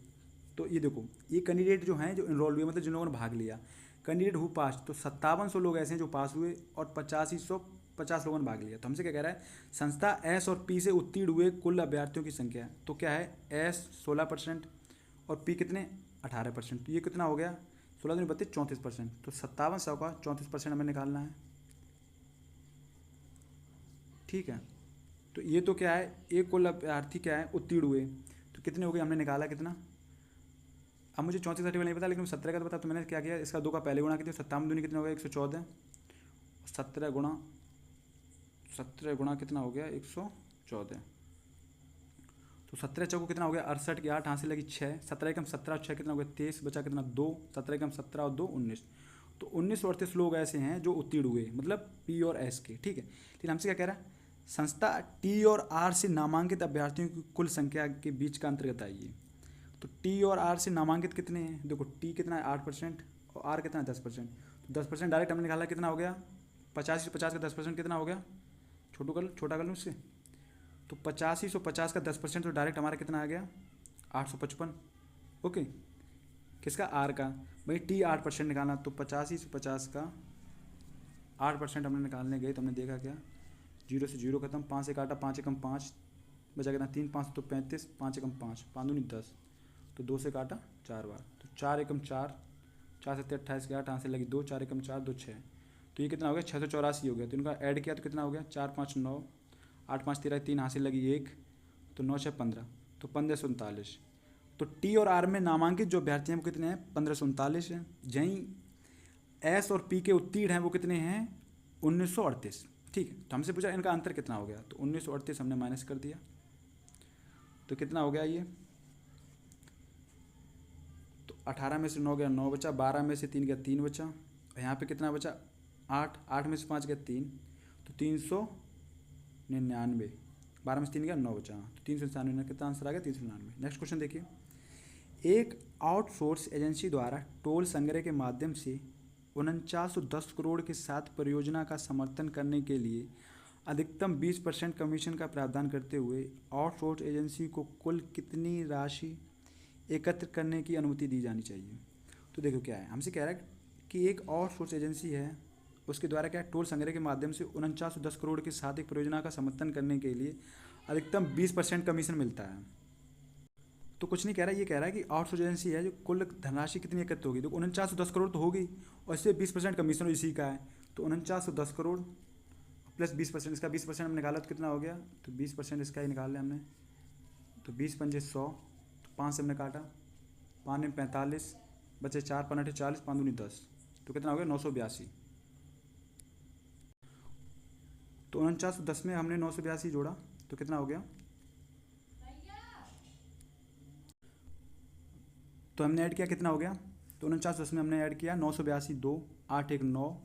A: तो ये देखो ये कैंडिडेट जो हैं जो इनरोल हुए, मतलब जिन लोगों ने भाग लिया, कैंडिडेट हु पास, तो 5700 लोग ऐसे हैं जो पास हुए और 8550 लोगों ने भाग लिया। तो हमसे क्या कह रहा है, संस्था एस और पी से उत्तीर्ण हुए कुल अभ्यर्थियों की संख्या, तो क्या है एस 16% और पी कितने 18%, तो ये कितना हो गया 16 दूनी 32 34%, तो 5700 का 34% हमें निकालना है। ठीक है, तो ये तो क्या है एक कुल अभ्यर्थी क्या है उत्तीर्ण हुए, तो कितने हो गए हमने निकाला कितना, अब मुझे 34 सर्टिफिकेट नहीं पता, लेकिन 17 का तो पता, तो मैंने क्या किया इसका 2 का पहले गुणा किया, 57 दूनी कितना हो गया 114, 17 गुणा कितना हो गया 114, तो 17 चौको कितना हो गया 68 की 8 हासिल लगी 6, 17 एकम 17 और 6 कितना हो गया 23, बचा कितना 2, 17 एकम 17 और 2 19, तो 1938 लोग ऐसे हैं जो उत्तीर्ण हुए, मतलब पी और एस के। ठीक है, लेकिन हमसे क्या कह रहा है, संस्था टी और आर से नामांकित अभ्यर्थियों की कुल संख्या के बीच का अंतर बताइए। तो टी और आर से नामांकित कितने हैं, देखो टी कितना है 8% और आर कितना है 10%, तो 10% डायरेक्ट हमने निकाला कितना हो गया 50 का 10% कितना हो गया, छोटा कर लूँ उससे, तो 50 का 10% तो डायरेक्ट हमारा कितना आ गया 855। ओके, किसका आर का, भाई टी 8% निकालना, तो 50 का 8% हमने निकालने गए, तो हमने देखा क्या 0 से 0 खत्म, 5 से काटा 5 एकम 5, बचा कितना 3 5 तो 35, 5 एकम 5 5 दूनी 10, तो 2 से काटा 4 बार, तो 4 एकम 4, 4 से 28 के 8 हाथ से लगी 2, 4 एकम 4 2 6, तो ये कितना हो गया 684 हो गया। तो इनका ऐड किया तो कितना हो गया 4 5 9, 8 5 13 3 हासिल लगी 1, तो 9 6 15, तो 1539। तो टी और आर में नामांकित जो अभ्यर्थी हैं वो कितने हैं 1539 हैं। जहीं एस और पी के उत्तीर्ण हैं वो कितने हैं 1938। ठीक है, तो हमसे पूछा इनका अंतर कितना हो गया, तो 1938 हमने माइनस कर दिया, तो कितना हो गया ये, तो 18 में से 9 गया 9 बचा, 12 में से 3 गया 3 बचा, यहाँ पे कितना बचा 8, 8 में से 5 गया 3, तो 399, 12 में से 3 गया 9 बचा, तो 399 कितना आंसर आ गया 399। नेक्स्ट क्वेश्चन देखिए, एक आउटसोर्स एजेंसी द्वारा टोल संग्रह के माध्यम से 4910 करोड़ के साथ परियोजना का समर्थन करने के लिए अधिकतम 20% कमीशन का प्रावधान करते हुए आउटसोर्स एजेंसी को कुल कितनी राशि एकत्र करने की अनुमति दी जानी चाहिए। तो देखो क्या है, हमसे कह रहा है कि एक आउटसोर्स एजेंसी है, उसके द्वारा क्या है टोल संग्रह के माध्यम से 4910 करोड़ के साथ एक परियोजना का समर्थन करने के लिए अधिकतम 20% कमीशन मिलता है। तो कुछ नहीं कह रहा, ये कह रहा है कि आउटसोर्स एजेंसी है जो कुल धनराशि कितनी एकत्र होगी, तो 4910 करोड़ तो होगी और इससे 20% कमीशन इसी का है, तो 4910 करोड़ प्लस 20%, इसका 20% हमने निकाला तो कितना हो गया, तो 20% इसका ही निकाल लिया हमने, तो 20 पंजे 100, तो 5 से हमने काटा, 5 में 45 बचे 4 5 40 5 दूनी 10, तो कितना हो गया 982। तो 4910 में हमने 982 जोड़ा तो कितना हो गया, तो हमने ऐड किया कितना हो गया, तो 4910 में हमने ऐड किया 982 2 8 1 9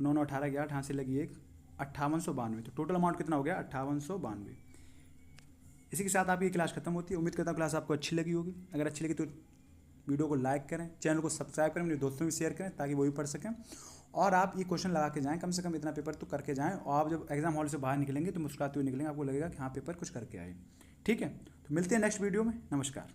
A: 9 9 18 के 8 हाथ से लगी 1 5892, तो टोटल अमाउंट कितना हो गया 5892। इसी के साथ आपकी क्लास खत्म होती है। उम्मीद करता हूँ क्लास आपको अच्छी लगी होगी। अगर अच्छी लगी तो वीडियो को लाइक करें, चैनल को सब्सक्राइब करें, मेरे दोस्तों में शेयर करें ताकि वो भी पढ़ सकें, और आप ये क्वेश्चन लगा के जाएँ, कम से कम इतना पेपर तो करके जाएँ, और आप जब एग्जाम हॉल से बाहर निकलेंगे तो मुस्कुराते हुए निकलेंगे, आपको लगेगा कि हाँ पेपर कुछ करके आए। ठीक है, तो मिलते हैं नेक्स्ट वीडियो में। नमस्कार।